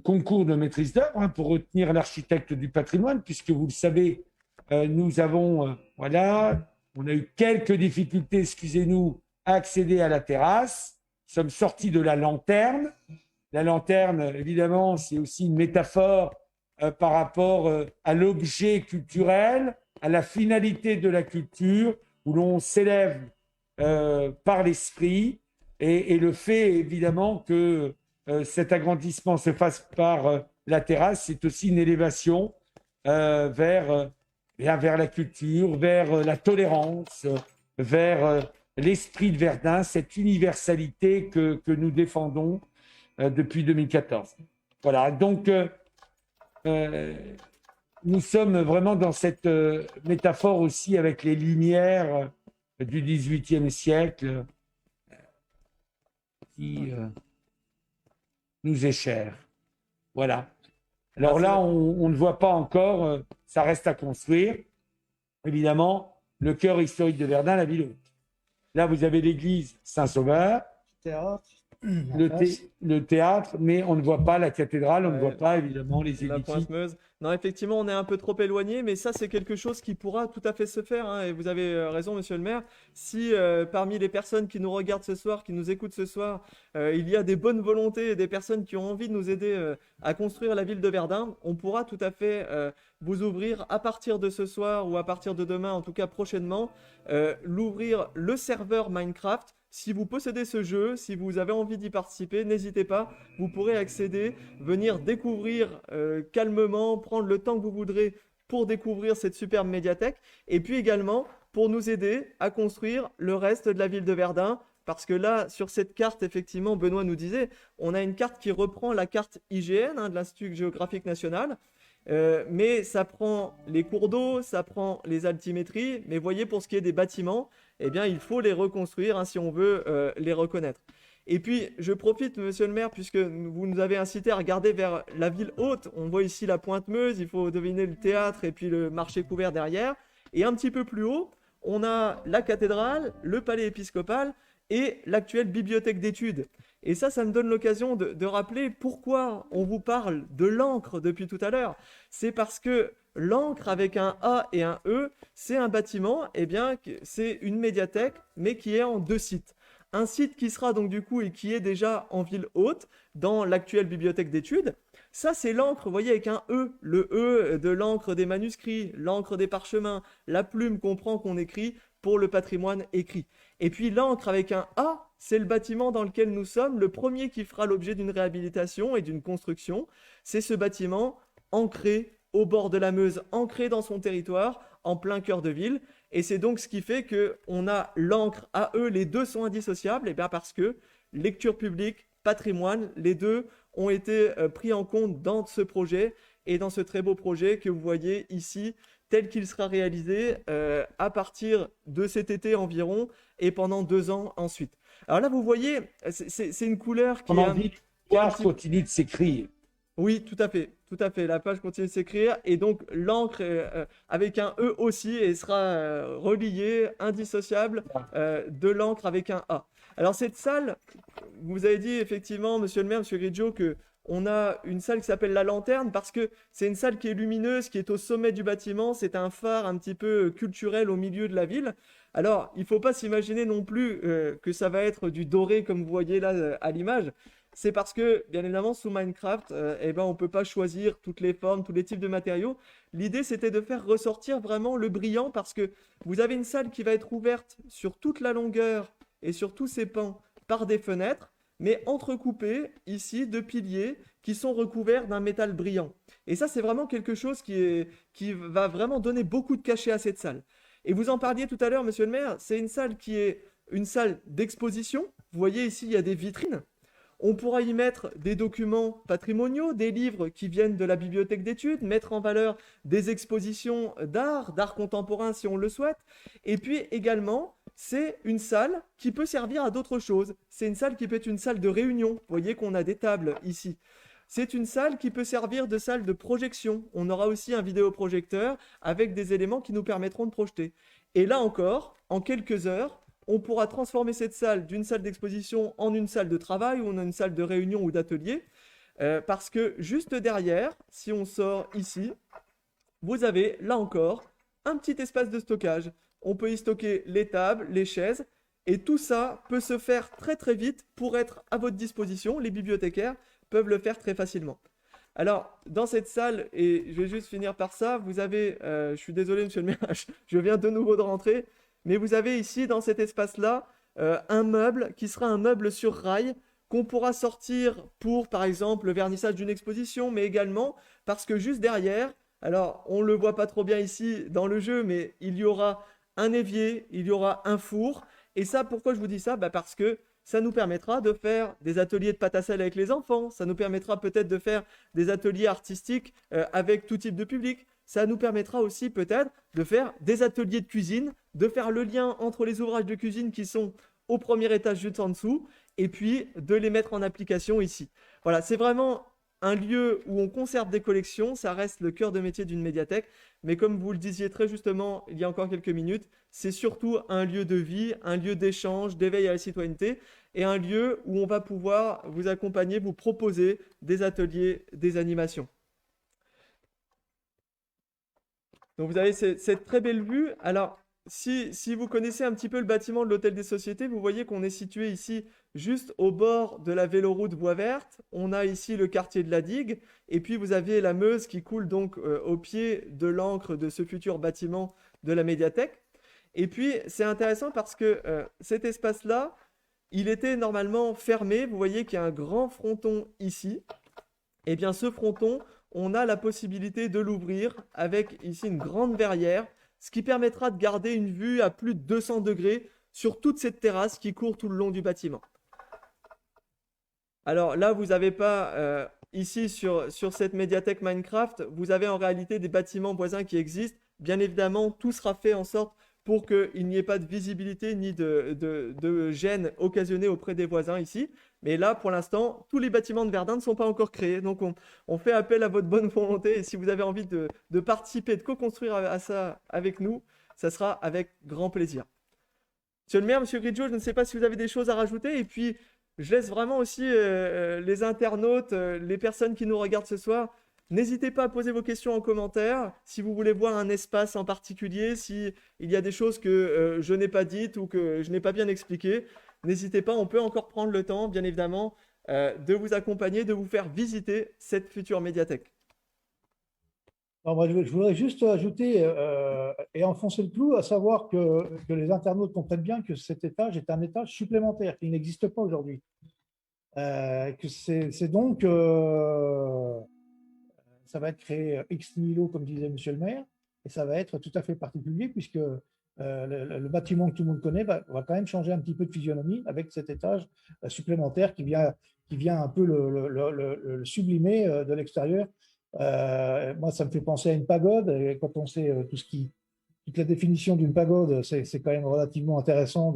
concours de maîtrise d'œuvre pour retenir l'architecte du patrimoine, puisque vous le savez, nous avons, on a eu quelques difficultés, excusez-nous, à accéder à la terrasse. Nous sommes sortis de la lanterne. La lanterne, évidemment, c'est aussi une métaphore par rapport à l'objet culturel, à la finalité de la culture, où l'on s'élève par l'esprit, et le fait, évidemment, que cet agrandissement se fasse par la terrasse, c'est aussi une élévation vers la culture, vers la tolérance, vers l'esprit de Verdun, cette universalité que nous défendons depuis 2014. Voilà, donc nous sommes vraiment dans cette métaphore aussi avec les lumières du XVIIIe siècle qui nous est chère. Voilà. Alors là, on ne voit pas encore, ça reste à construire. Évidemment, le cœur historique de Verdun, la ville haute. Là, vous avez l'église Saint-Sauveur, le théâtre, mais on ne voit pas la cathédrale, on ne voit pas évidemment les édifices. Non, effectivement, on est un peu trop éloigné, mais ça, c'est quelque chose qui pourra tout à fait se faire. Hein, et vous avez raison, monsieur le maire. Si parmi les personnes qui nous regardent ce soir, qui nous écoutent ce soir, il y a des bonnes volontés et des personnes qui ont envie de nous aider à construire la ville de Verdun, on pourra tout à fait vous ouvrir à partir de ce soir ou à partir de demain, en tout cas prochainement, l'ouvrir le serveur Minecraft. Si vous possédez ce jeu, si vous avez envie d'y participer, n'hésitez pas, vous pourrez accéder, venir découvrir calmement, prendre le temps que vous voudrez pour découvrir cette superbe médiathèque. Et puis également, pour nous aider à construire le reste de la ville de Verdun. Parce que là, sur cette carte, effectivement, Benoît nous disait, on a une carte qui reprend la carte IGN, de l'Institut géographique national, mais ça prend les cours d'eau, ça prend les altimétries, mais voyez, pour ce qui est des bâtiments, eh bien, il faut les reconstruire si on veut les reconnaître. Et puis, je profite, monsieur le maire, puisque vous nous avez incité à regarder vers la ville haute. On voit ici la Pointe-Meuse, il faut deviner le théâtre et puis le marché couvert derrière. Et un petit peu plus haut, on a la cathédrale, le palais épiscopal et l'actuelle bibliothèque d'études. Et ça me donne l'occasion de rappeler pourquoi on vous parle de l'Ancre depuis tout à l'heure. C'est parce que l'Ancre avec un A et un E, c'est un bâtiment, eh bien, c'est une médiathèque, mais qui est en 2 sites. Un site qui sera donc du coup et qui est déjà en ville haute, dans l'actuelle bibliothèque d'études. Ça, c'est l'encre, vous voyez, avec un E. Le E de l'encre des manuscrits, l'encre des parchemins, la plume qu'on prend, qu'on écrit pour le patrimoine écrit. Et puis l'encre avec un A, c'est le bâtiment dans lequel nous sommes, le premier qui fera l'objet d'une réhabilitation et d'une construction. C'est ce bâtiment ancré au bord de la Meuse, ancré dans son territoire, en plein cœur de ville. Et c'est donc ce qui fait qu'on a l'encre AE, les deux sont indissociables, et bien parce que lecture publique, patrimoine, les deux ont été pris en compte dans ce projet et dans ce très beau projet que vous voyez ici, tel qu'il sera réalisé à partir de cet été environ et pendant 2 ans ensuite. Alors là, vous voyez, c'est une couleur qui continue de s'écrire. Oui, tout à fait. La page continue de s'écrire et donc l'encre avec un E aussi et sera reliée, indissociable de l'encre avec un A. Alors cette salle, vous avez dit effectivement, monsieur le maire, monsieur Grigio, que on a une salle qui s'appelle la Lanterne parce que c'est une salle qui est lumineuse, qui est au sommet du bâtiment. C'est un phare un petit peu culturel au milieu de la ville. Alors, il ne faut pas s'imaginer non plus que ça va être du doré comme vous voyez là à l'image. C'est parce que, bien évidemment, sous Minecraft, on ne peut pas choisir toutes les formes, tous les types de matériaux. L'idée, c'était de faire ressortir vraiment le brillant parce que vous avez une salle qui va être ouverte sur toute la longueur et sur tous ses pans par des fenêtres, mais entrecoupées ici de piliers qui sont recouverts d'un métal brillant. Et ça, c'est vraiment quelque chose qui va vraiment donner beaucoup de cachet à cette salle. Et vous en parliez tout à l'heure, monsieur le maire, c'est une salle qui est une salle d'exposition. Vous voyez ici, il y a des vitrines. On pourra y mettre des documents patrimoniaux, des livres qui viennent de la bibliothèque d'études, mettre en valeur des expositions d'art contemporain si on le souhaite. Et puis également, c'est une salle qui peut servir à d'autres choses. C'est une salle qui peut être une salle de réunion. Vous voyez qu'on a des tables ici. C'est une salle qui peut servir de salle de projection. On aura aussi un vidéoprojecteur avec des éléments qui nous permettront de projeter. Et là encore, en quelques heures, on pourra transformer cette salle d'une salle d'exposition en une salle de travail ou en une salle de réunion ou d'atelier. Parce que juste derrière, si on sort ici, vous avez là encore un petit espace de stockage. On peut y stocker les tables, les chaises, et tout ça peut se faire très très vite pour être à votre disposition. Les bibliothécaires peuvent le faire très facilement. Alors, dans cette salle, et je vais juste finir par ça, vous avez, je suis désolé monsieur le maire, je viens de nouveau de rentrer, mais vous avez ici, dans cet espace-là, un meuble qui sera un meuble sur rail qu'on pourra sortir pour, par exemple, le vernissage d'une exposition, mais également parce que juste derrière, alors on ne le voit pas trop bien ici dans le jeu, mais il y aura un évier, il y aura un four. Et ça, pourquoi je vous dis ça? Parce que ça nous permettra de faire des ateliers de pâte à sel avec les enfants. Ça nous permettra peut-être de faire des ateliers artistiques avec tout type de public. Ça nous permettra aussi peut-être de faire des ateliers de cuisine, de faire le lien entre les ouvrages de cuisine qui sont au premier étage juste en dessous, et puis de les mettre en application ici. Voilà, c'est vraiment un lieu où on conserve des collections, ça reste le cœur de métier d'une médiathèque, mais comme vous le disiez très justement il y a encore quelques minutes, c'est surtout un lieu de vie, un lieu d'échange, d'éveil à la citoyenneté, et un lieu où on va pouvoir vous accompagner, vous proposer des ateliers, des animations. Donc vous avez cette très belle vue. Alors, si vous connaissez un petit peu le bâtiment de l'Hôtel des Sociétés, vous voyez qu'on est situé ici juste au bord de la véloroute Voie Verte. On a ici le quartier de la Digue. Et puis vous avez la Meuse qui coule donc au pied de l'ancre de ce futur bâtiment de la médiathèque. Et puis c'est intéressant parce que cet espace-là, il était normalement fermé. Vous voyez qu'il y a un grand fronton ici. Et bien ce fronton, on a la possibilité de l'ouvrir avec ici une grande verrière. ce qui permettra de garder une vue à plus de 200 degrés sur toute cette terrasse qui court tout le long du bâtiment. Alors là, vous n'avez pas, ici sur cette médiathèque Minecraft, vous avez en réalité des bâtiments voisins qui existent. Bien évidemment, tout sera fait en sorte pour qu'il n'y ait pas de visibilité ni de gêne occasionnée auprès des voisins ici. Mais là, pour l'instant, tous les bâtiments de Verdun ne sont pas encore créés. Donc, on fait appel à votre bonne volonté. Et si vous avez envie de participer, de co-construire à ça avec nous, ça sera avec grand plaisir. Monsieur le maire, monsieur Grigio, je ne sais pas si vous avez des choses à rajouter. Et puis, je laisse vraiment aussi les internautes, les personnes qui nous regardent ce soir. N'hésitez pas à poser vos questions en commentaire. Si vous voulez voir un espace en particulier, s'il y a des choses que je n'ai pas dites ou que je n'ai pas bien expliquées, n'hésitez pas, on peut encore prendre le temps, bien évidemment, de vous accompagner, de vous faire visiter cette future médiathèque. Non, moi, je voudrais juste ajouter et enfoncer le clou, à savoir que les internautes comprennent bien que cet étage est un étage supplémentaire qui n'existe pas aujourd'hui. Que c'est donc, ça va être créé ex nihilo, comme disait monsieur le maire, et ça va être tout à fait particulier puisque le bâtiment que tout le monde connaît va quand même changer un petit peu de physionomie avec cet étage supplémentaire qui vient un peu le sublimer de l'extérieur. Moi, ça me fait penser à une pagode. Et quand on sait toute la définition d'une pagode, c'est quand même relativement intéressant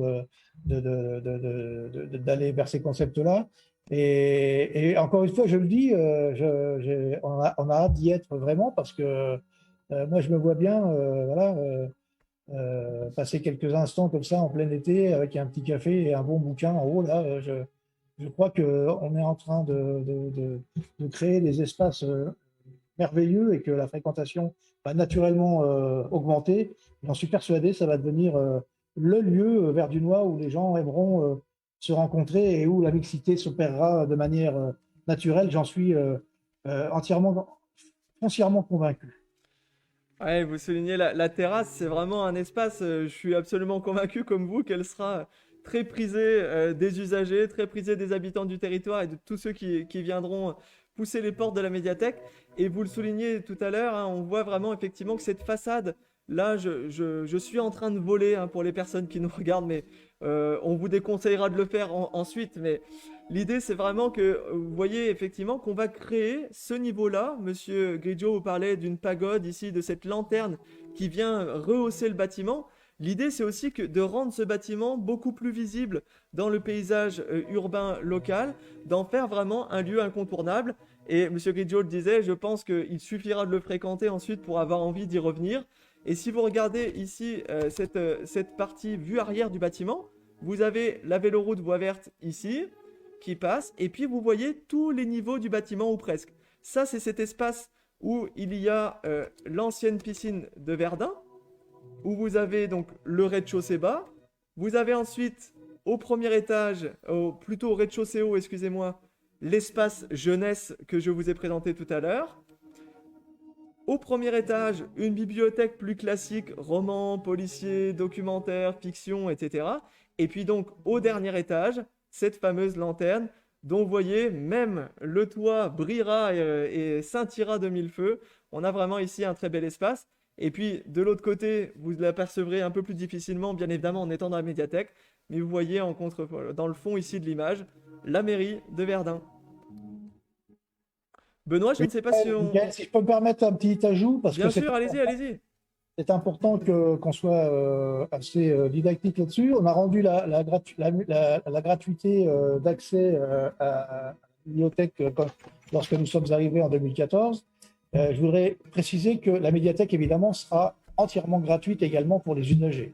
d'aller vers ces concepts-là. Et encore une fois, je le dis, on a hâte d'y être vraiment parce que moi, je me vois bien, passer quelques instants comme ça en plein été avec un petit café et un bon bouquin en haut. Là, je crois qu'on est en train de créer des espaces merveilleux et que la fréquentation va naturellement augmenter. J'en suis persuadé, ça va devenir le lieu verdunois où les gens aimeront se rencontrer et où la mixité s'opérera de manière naturelle. J'en suis foncièrement convaincu. Ouais, vous soulignez la terrasse, c'est vraiment un espace, je suis absolument convaincu comme vous qu'elle sera très prisée des usagers, très prisée des habitants du territoire et de tous ceux qui viendront pousser les portes de la médiathèque. Et vous le soulignez tout à l'heure, hein, on voit vraiment effectivement que cette façade, là, je suis en train de voler hein, pour les personnes qui nous regardent, mais on vous déconseillera de le faire ensuite. Mais l'idée, c'est vraiment que vous voyez effectivement qu'on va créer ce niveau-là. Monsieur Grigio vous parlait d'une pagode ici, de cette lanterne qui vient rehausser le bâtiment. L'idée, c'est aussi de rendre ce bâtiment beaucoup plus visible dans le paysage urbain local, d'en faire vraiment un lieu incontournable. Et M. Grigio le disait, je pense qu'il suffira de le fréquenter ensuite pour avoir envie d'y revenir. Et si vous regardez ici cette partie vue arrière du bâtiment, vous avez la véloroute voie verte ici qui passe, et puis vous voyez tous les niveaux du bâtiment ou presque. Ça, c'est cet espace où il y a l'ancienne piscine de Verdun, où vous avez donc le rez-de-chaussée bas. Vous avez ensuite au premier étage, plutôt au rez-de-chaussée haut, excusez-moi, l'espace jeunesse que je vous ai présenté tout à l'heure. Au premier étage, une bibliothèque plus classique, roman, policier, documentaire, fiction, etc. Et puis donc au dernier étage, cette fameuse lanterne dont vous voyez même le toit brillera et scintillera de mille feux. On a vraiment ici un très bel espace. Et puis de l'autre côté, vous l'apercevrez un peu plus difficilement, bien évidemment en étant dans la médiathèque, mais vous voyez dans le fond ici de l'image, la mairie de Verdun. Benoît, je ne sais pas si on... Si je peux me permettre un petit ajout, parce Bien que sûr, allez-y. c'est important qu'on soit assez didactique là-dessus. On a rendu la gratuité d'accès à la bibliothèque lorsque nous sommes arrivés en 2014. Je voudrais préciser que la médiathèque, évidemment, sera entièrement gratuite également pour les usagers.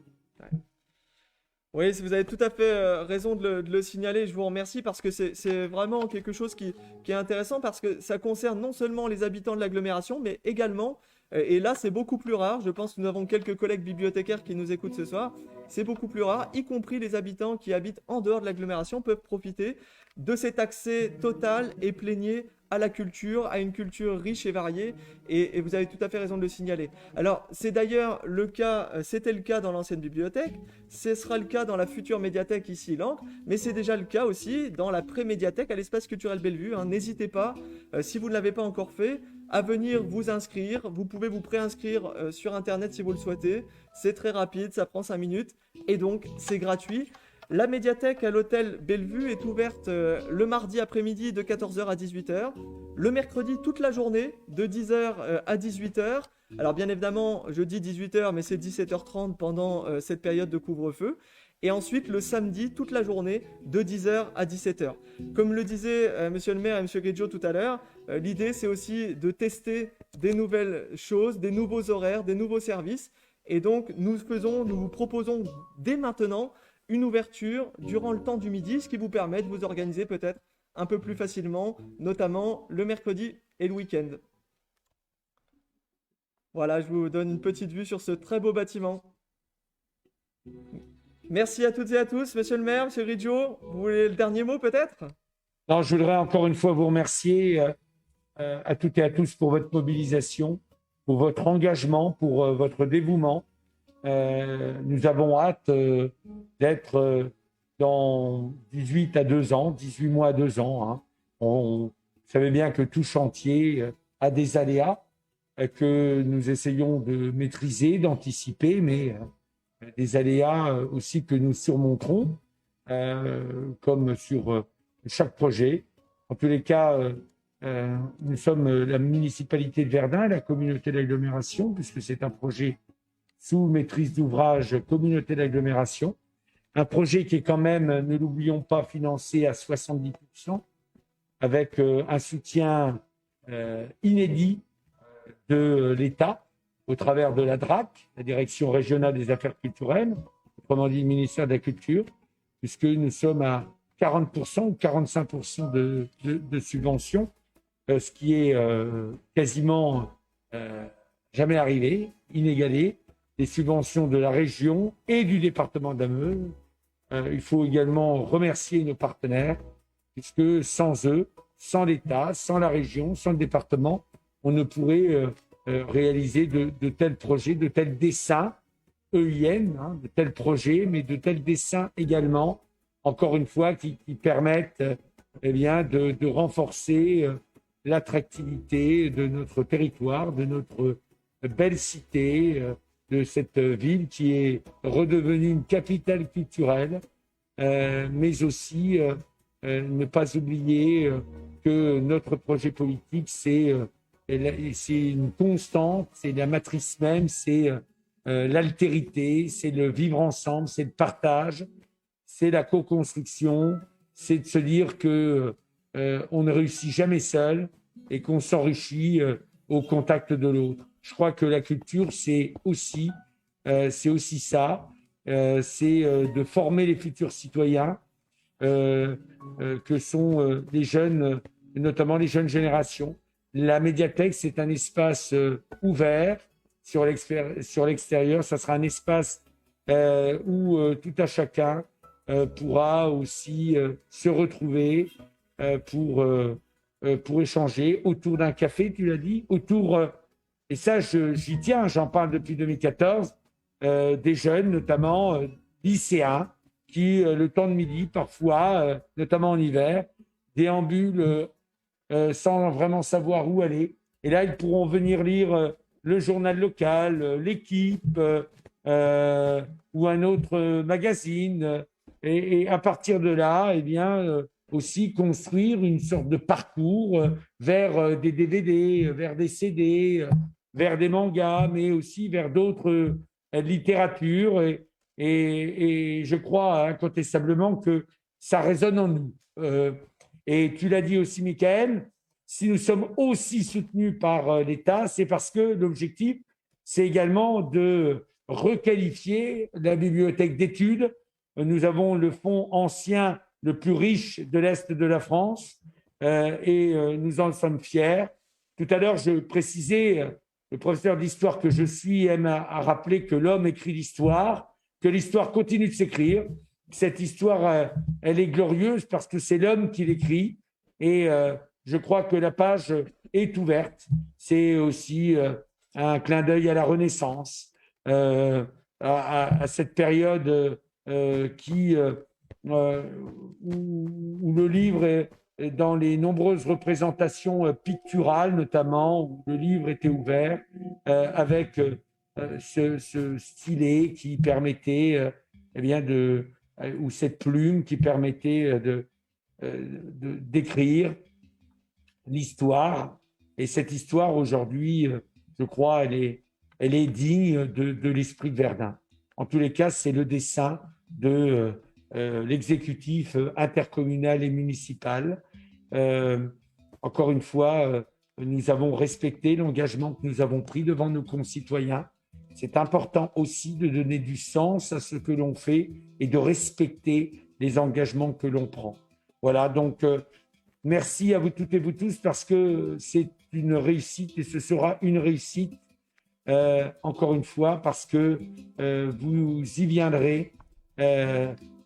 Oui, vous avez tout à fait raison de le signaler, je vous remercie parce que c'est vraiment quelque chose qui est intéressant parce que ça concerne non seulement les habitants de l'agglomération, mais également, et là c'est beaucoup plus rare, je pense que nous avons quelques collègues bibliothécaires qui nous écoutent ce soir, c'est beaucoup plus rare, y compris les habitants qui habitent en dehors de l'agglomération peuvent profiter de cet accès total et plénier à la culture, à une culture riche et variée, et vous avez tout à fait raison de le signaler. Alors, c'est d'ailleurs le cas, c'était le cas dans l'ancienne bibliothèque, ce sera le cas dans la future médiathèque ici, l'Ancre, mais c'est déjà le cas aussi dans la pré-médiathèque à l'espace culturel Bellevue. Hein. N'hésitez pas, si vous ne l'avez pas encore fait, à venir vous inscrire. Vous pouvez vous préinscrire sur Internet si vous le souhaitez. C'est très rapide, ça prend 5 minutes et donc c'est gratuit. La médiathèque à l'hôtel Bellevue est ouverte le mardi après-midi de 14h à 18h, le mercredi toute la journée de 10h à 18h. Alors bien évidemment, je dis 18h, mais c'est 17h30 pendant cette période de couvre-feu. Et ensuite, le samedi, toute la journée, de 10h à 17h. Comme le disait Monsieur le maire et Monsieur Guedjo tout à l'heure, l'idée, c'est aussi de tester des nouvelles choses, des nouveaux horaires, des nouveaux services. Et donc, nous vous proposons dès maintenant une ouverture durant le temps du midi, ce qui vous permet de vous organiser peut-être un peu plus facilement, notamment le mercredi et le week-end. Voilà, je vous donne une petite vue sur ce très beau bâtiment. Merci à toutes et à tous, Monsieur le maire, Monsieur Guedjo. Vous voulez le dernier mot peut-être? Non, je voudrais encore une fois vous remercier à toutes et à tous pour votre mobilisation, pour votre engagement, pour votre dévouement. Nous avons hâte d'être dans 18 à 2 ans, 18 mois à 2 ans. Hein. Vous savez bien que tout chantier a des aléas que nous essayons de maîtriser, d'anticiper, mais des aléas aussi que nous surmonterons, comme sur chaque projet. En tous les cas, nous sommes la municipalité de Verdun, la communauté d'agglomération, puisque c'est un projet sous maîtrise d'ouvrage communauté d'agglomération. Un projet qui est quand même, ne l'oublions pas, financé à 70%, avec un soutien inédit de l'État, au travers de la DRAC, la Direction régionale des affaires culturelles, autrement dit le ministère de la Culture, puisque nous sommes à 40% ou 45% de subventions, ce qui est quasiment jamais arrivé, inégalé. Les subventions de la région et du département de la Meuse. Il faut également remercier nos partenaires, puisque sans eux, sans l'État, sans la région, sans le département, on ne pourrait réaliser de tels projets, de tels dessins EIN, hein, de tels projets, mais de tels dessins également, encore une fois, qui permettent eh bien, de renforcer l'attractivité de notre territoire, de notre belle cité, de cette ville qui est redevenue une capitale culturelle, mais aussi ne pas oublier que notre projet politique, c'est une constante, c'est la matrice même, c'est l'altérité, c'est le vivre ensemble, c'est le partage, c'est la co-construction, c'est de se dire que on ne réussit jamais seul et qu'on s'enrichit au contact de l'autre. Je crois que la culture, c'est aussi ça, c'est de former les futurs citoyens que sont les jeunes, notamment les jeunes générations. La médiathèque, c'est un espace ouvert sur l'extérieur. Ça sera un espace où tout à chacun pourra aussi se retrouver pour échanger autour d'un café, tu l'as dit, et ça, j'y tiens, j'en parle depuis 2014, des jeunes, notamment lycéens, qui, le temps de midi, parfois, notamment en hiver, déambulent sans vraiment savoir où aller. Et là, ils pourront venir lire le journal local, l'équipe ou un autre magazine. Et à partir de là, eh bien, aussi construire une sorte de parcours vers des DVD, vers des CD, vers des mangas, mais aussi vers d'autres littératures. Et je crois incontestablement que ça résonne en nous. Et tu l'as dit aussi, Michael, si nous sommes aussi soutenus par l'État, c'est parce que l'objectif, c'est également de requalifier la bibliothèque d'études. Nous avons le fonds ancien le plus riche de l'Est de la France et nous en sommes fiers. Tout à l'heure, je précisais, le professeur d'histoire que je suis aime à rappeler que l'homme écrit l'histoire, que l'histoire continue de s'écrire. Cette histoire, elle est glorieuse parce que c'est l'homme qui l'écrit et je crois que la page est ouverte. C'est aussi un clin d'œil à la Renaissance, à cette période où le livre dans les nombreuses représentations picturales, notamment, où le livre était ouvert, avec ce stylet qui permettait, eh bien ou cette plume qui permettait d'écrire l'histoire. Et cette histoire, aujourd'hui, je crois, elle est digne de l'esprit de Verdun. En tous les cas, c'est le dessein de l'exécutif intercommunal et municipal. Encore une fois, nous avons respecté l'engagement que nous avons pris devant nos concitoyens. C'est important aussi de donner du sens à ce que l'on fait et de respecter les engagements que l'on prend. Voilà, donc merci à vous toutes et vous tous, parce que c'est une réussite et ce sera une réussite, encore une fois, parce que vous y viendrez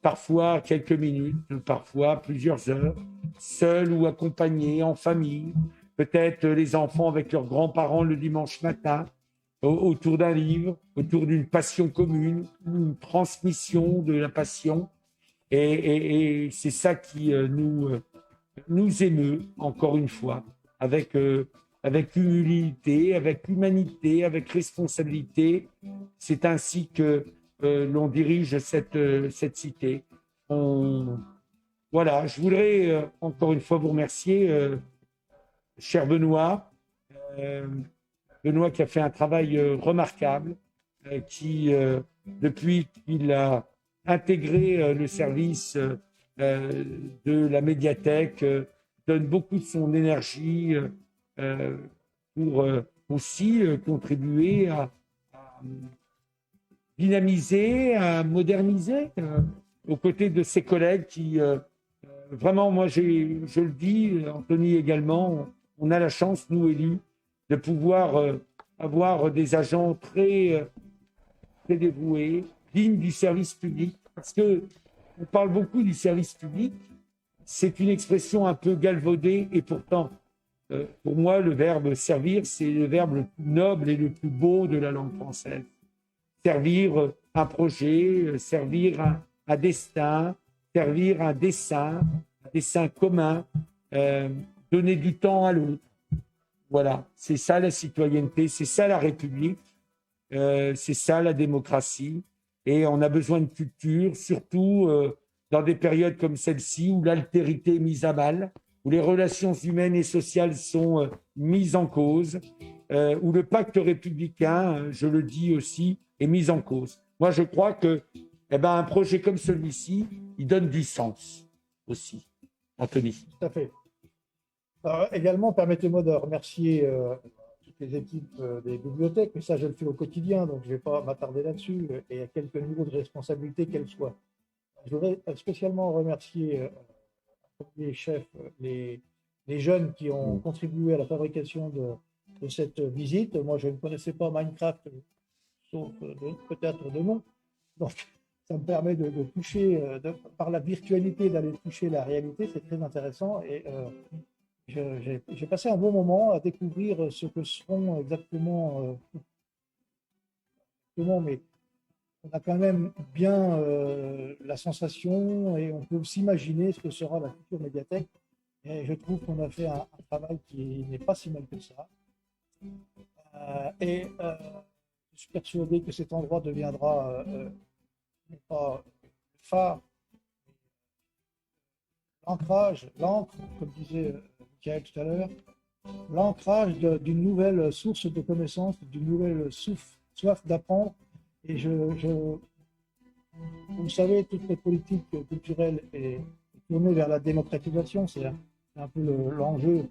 parfois quelques minutes, parfois plusieurs heures, seuls ou accompagnés, en famille, peut-être les enfants avec leurs grands-parents le dimanche matin, autour d'un livre, autour d'une passion commune, une transmission de la passion. Et c'est ça qui nous émeut, encore une fois, avec humilité, avec humanité, avec responsabilité. C'est ainsi que l'on dirige cette cité. Voilà, je voudrais encore une fois vous remercier, cher Benoît. Benoît qui a fait un travail remarquable, qui, depuis qu'il a intégré le service de la médiathèque, donne beaucoup de son énergie pour aussi contribuer à dynamiser, à moderniser, aux côtés de ses collègues qui, vraiment, moi, je le dis, Anthony également, on a la chance, nous élus, de pouvoir avoir des agents très dévoués, dignes du service public, parce que on parle beaucoup du service public, c'est une expression un peu galvaudée, et pourtant, pour moi, le verbe servir, c'est le verbe le plus noble et le plus beau de la langue française. Servir un projet, servir un destin, servir un dessein commun, donner du temps à l'autre. Voilà, c'est ça la citoyenneté, c'est ça la République, c'est ça la démocratie. Et on a besoin de culture, surtout dans des périodes comme celle-ci où l'altérité est mise à mal, où les relations humaines et sociales sont mises en cause, où le pacte républicain, je le dis aussi, est mis en cause. Moi, je crois que un projet comme celui-ci, il donne du sens aussi. Anthony. Tout à fait. Alors, également, permettez-moi de remercier toutes les équipes des bibliothèques, mais ça, je le fais au quotidien, donc je ne vais pas m'attarder là-dessus, et à quelques niveaux de responsabilité qu'elles soient. Je voudrais spécialement remercier les chefs, les jeunes qui ont contribué à la fabrication de cette visite. Moi, je ne connaissais pas Minecraft, sauf peut-être de nom. Donc, ça me permet de toucher, par la virtualité, d'aller toucher la réalité. C'est très intéressant. Et j'ai passé un bon moment à découvrir ce que seront exactement, mais on a quand même bien la sensation et on peut s'imaginer ce que sera la future médiathèque. Et je trouve qu'on a fait un travail qui n'est pas si mal que ça. Je suis persuadé que cet endroit deviendra non pas le phare, l'ancrage, l'encre, comme disait Michael tout à l'heure, l'ancrage d'une nouvelle source de connaissances, d'une nouvelle soif d'apprendre. Et vous le savez, toute notre politique culturelle est tournée vers la démocratisation, c'est un peu l'enjeu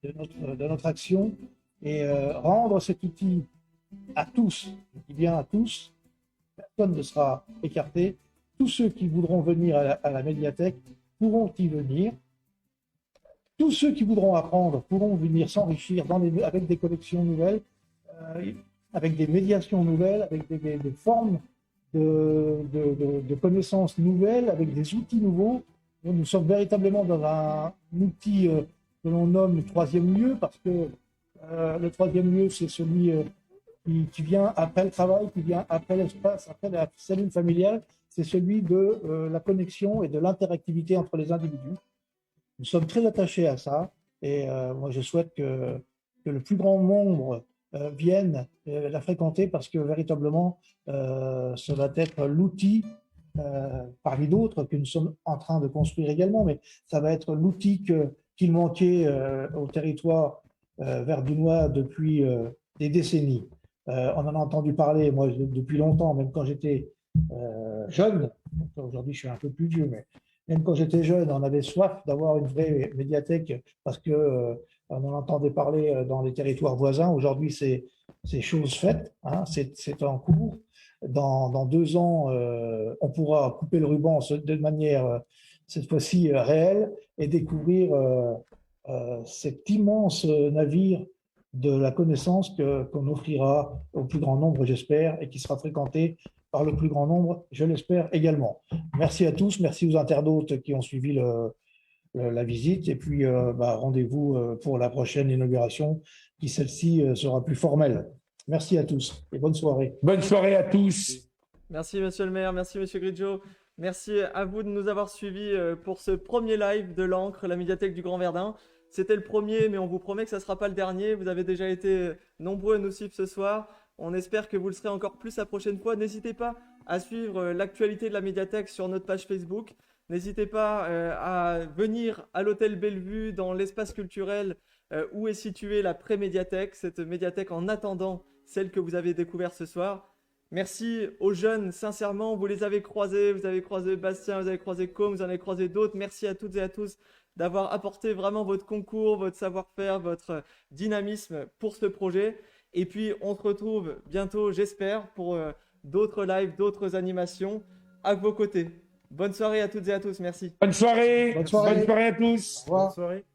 de notre action, et rendre cet outil à tous, je dis bien à tous, personne ne sera écarté, tous ceux qui voudront venir à la médiathèque pourront y venir, tous ceux qui voudront apprendre pourront venir s'enrichir avec des collections nouvelles, avec des médiations nouvelles, avec des formes de connaissances nouvelles, avec des outils nouveaux. Nous sommes véritablement dans un outil que l'on nomme le troisième lieu, parce que le troisième lieu, c'est celui qui vient après le travail, qui vient après l'espace, après la cellule familiale. C'est celui de la connexion et de l'interactivité entre les individus. Nous sommes très attachés à ça et moi je souhaite que le plus grand nombre vienne la fréquenter parce que véritablement ça va être l'outil parmi d'autres que nous sommes en train de construire également, mais ça va être l'outil qu'il manquait au territoire verdunois depuis des décennies. On en a entendu parler, moi, depuis longtemps, même quand j'étais jeune. Aujourd'hui, je suis un peu plus vieux, mais même quand j'étais jeune, on avait soif d'avoir une vraie médiathèque parce que on en entendait parler dans les territoires voisins. Aujourd'hui, c'est chose faite, hein, c'est en cours. Dans 2 ans, on pourra couper le ruban de manière, cette fois-ci, réelle et découvrir cet immense navire de la connaissance qu'on offrira au plus grand nombre, j'espère, et qui sera fréquenté par le plus grand nombre, je l'espère également. Merci à tous, merci aux internautes qui ont suivi la visite, et puis rendez-vous pour la prochaine inauguration, qui celle-ci sera plus formelle. Merci à tous et bonne soirée. Bonne soirée à tous. Merci Monsieur le maire, merci Monsieur Grigio, merci à vous de nous avoir suivis pour ce premier live de l'Ancre, la médiathèque du Grand Verdun. C'était le premier, mais on vous promet que ça ne sera pas le dernier. Vous avez déjà été nombreux à nous suivre ce soir. On espère que vous le serez encore plus la prochaine fois. N'hésitez pas à suivre l'actualité de la médiathèque sur notre page Facebook. N'hésitez pas à venir à l'hôtel Bellevue, dans l'espace culturel où est située la pré-médiathèque, cette médiathèque en attendant celle que vous avez découverte ce soir. Merci aux jeunes, sincèrement, vous les avez croisés, vous avez croisé Bastien, vous avez croisé Com, vous en avez croisé d'autres. Merci à toutes et à tous d'avoir apporté vraiment votre concours, votre savoir-faire, votre dynamisme pour ce projet. Et puis, on se retrouve bientôt, j'espère, pour d'autres lives, d'autres animations à vos côtés. Bonne soirée à toutes et à tous, merci. Bonne soirée. Bonne soirée. Bonne soirée à tous. Au revoir. Bonne soirée.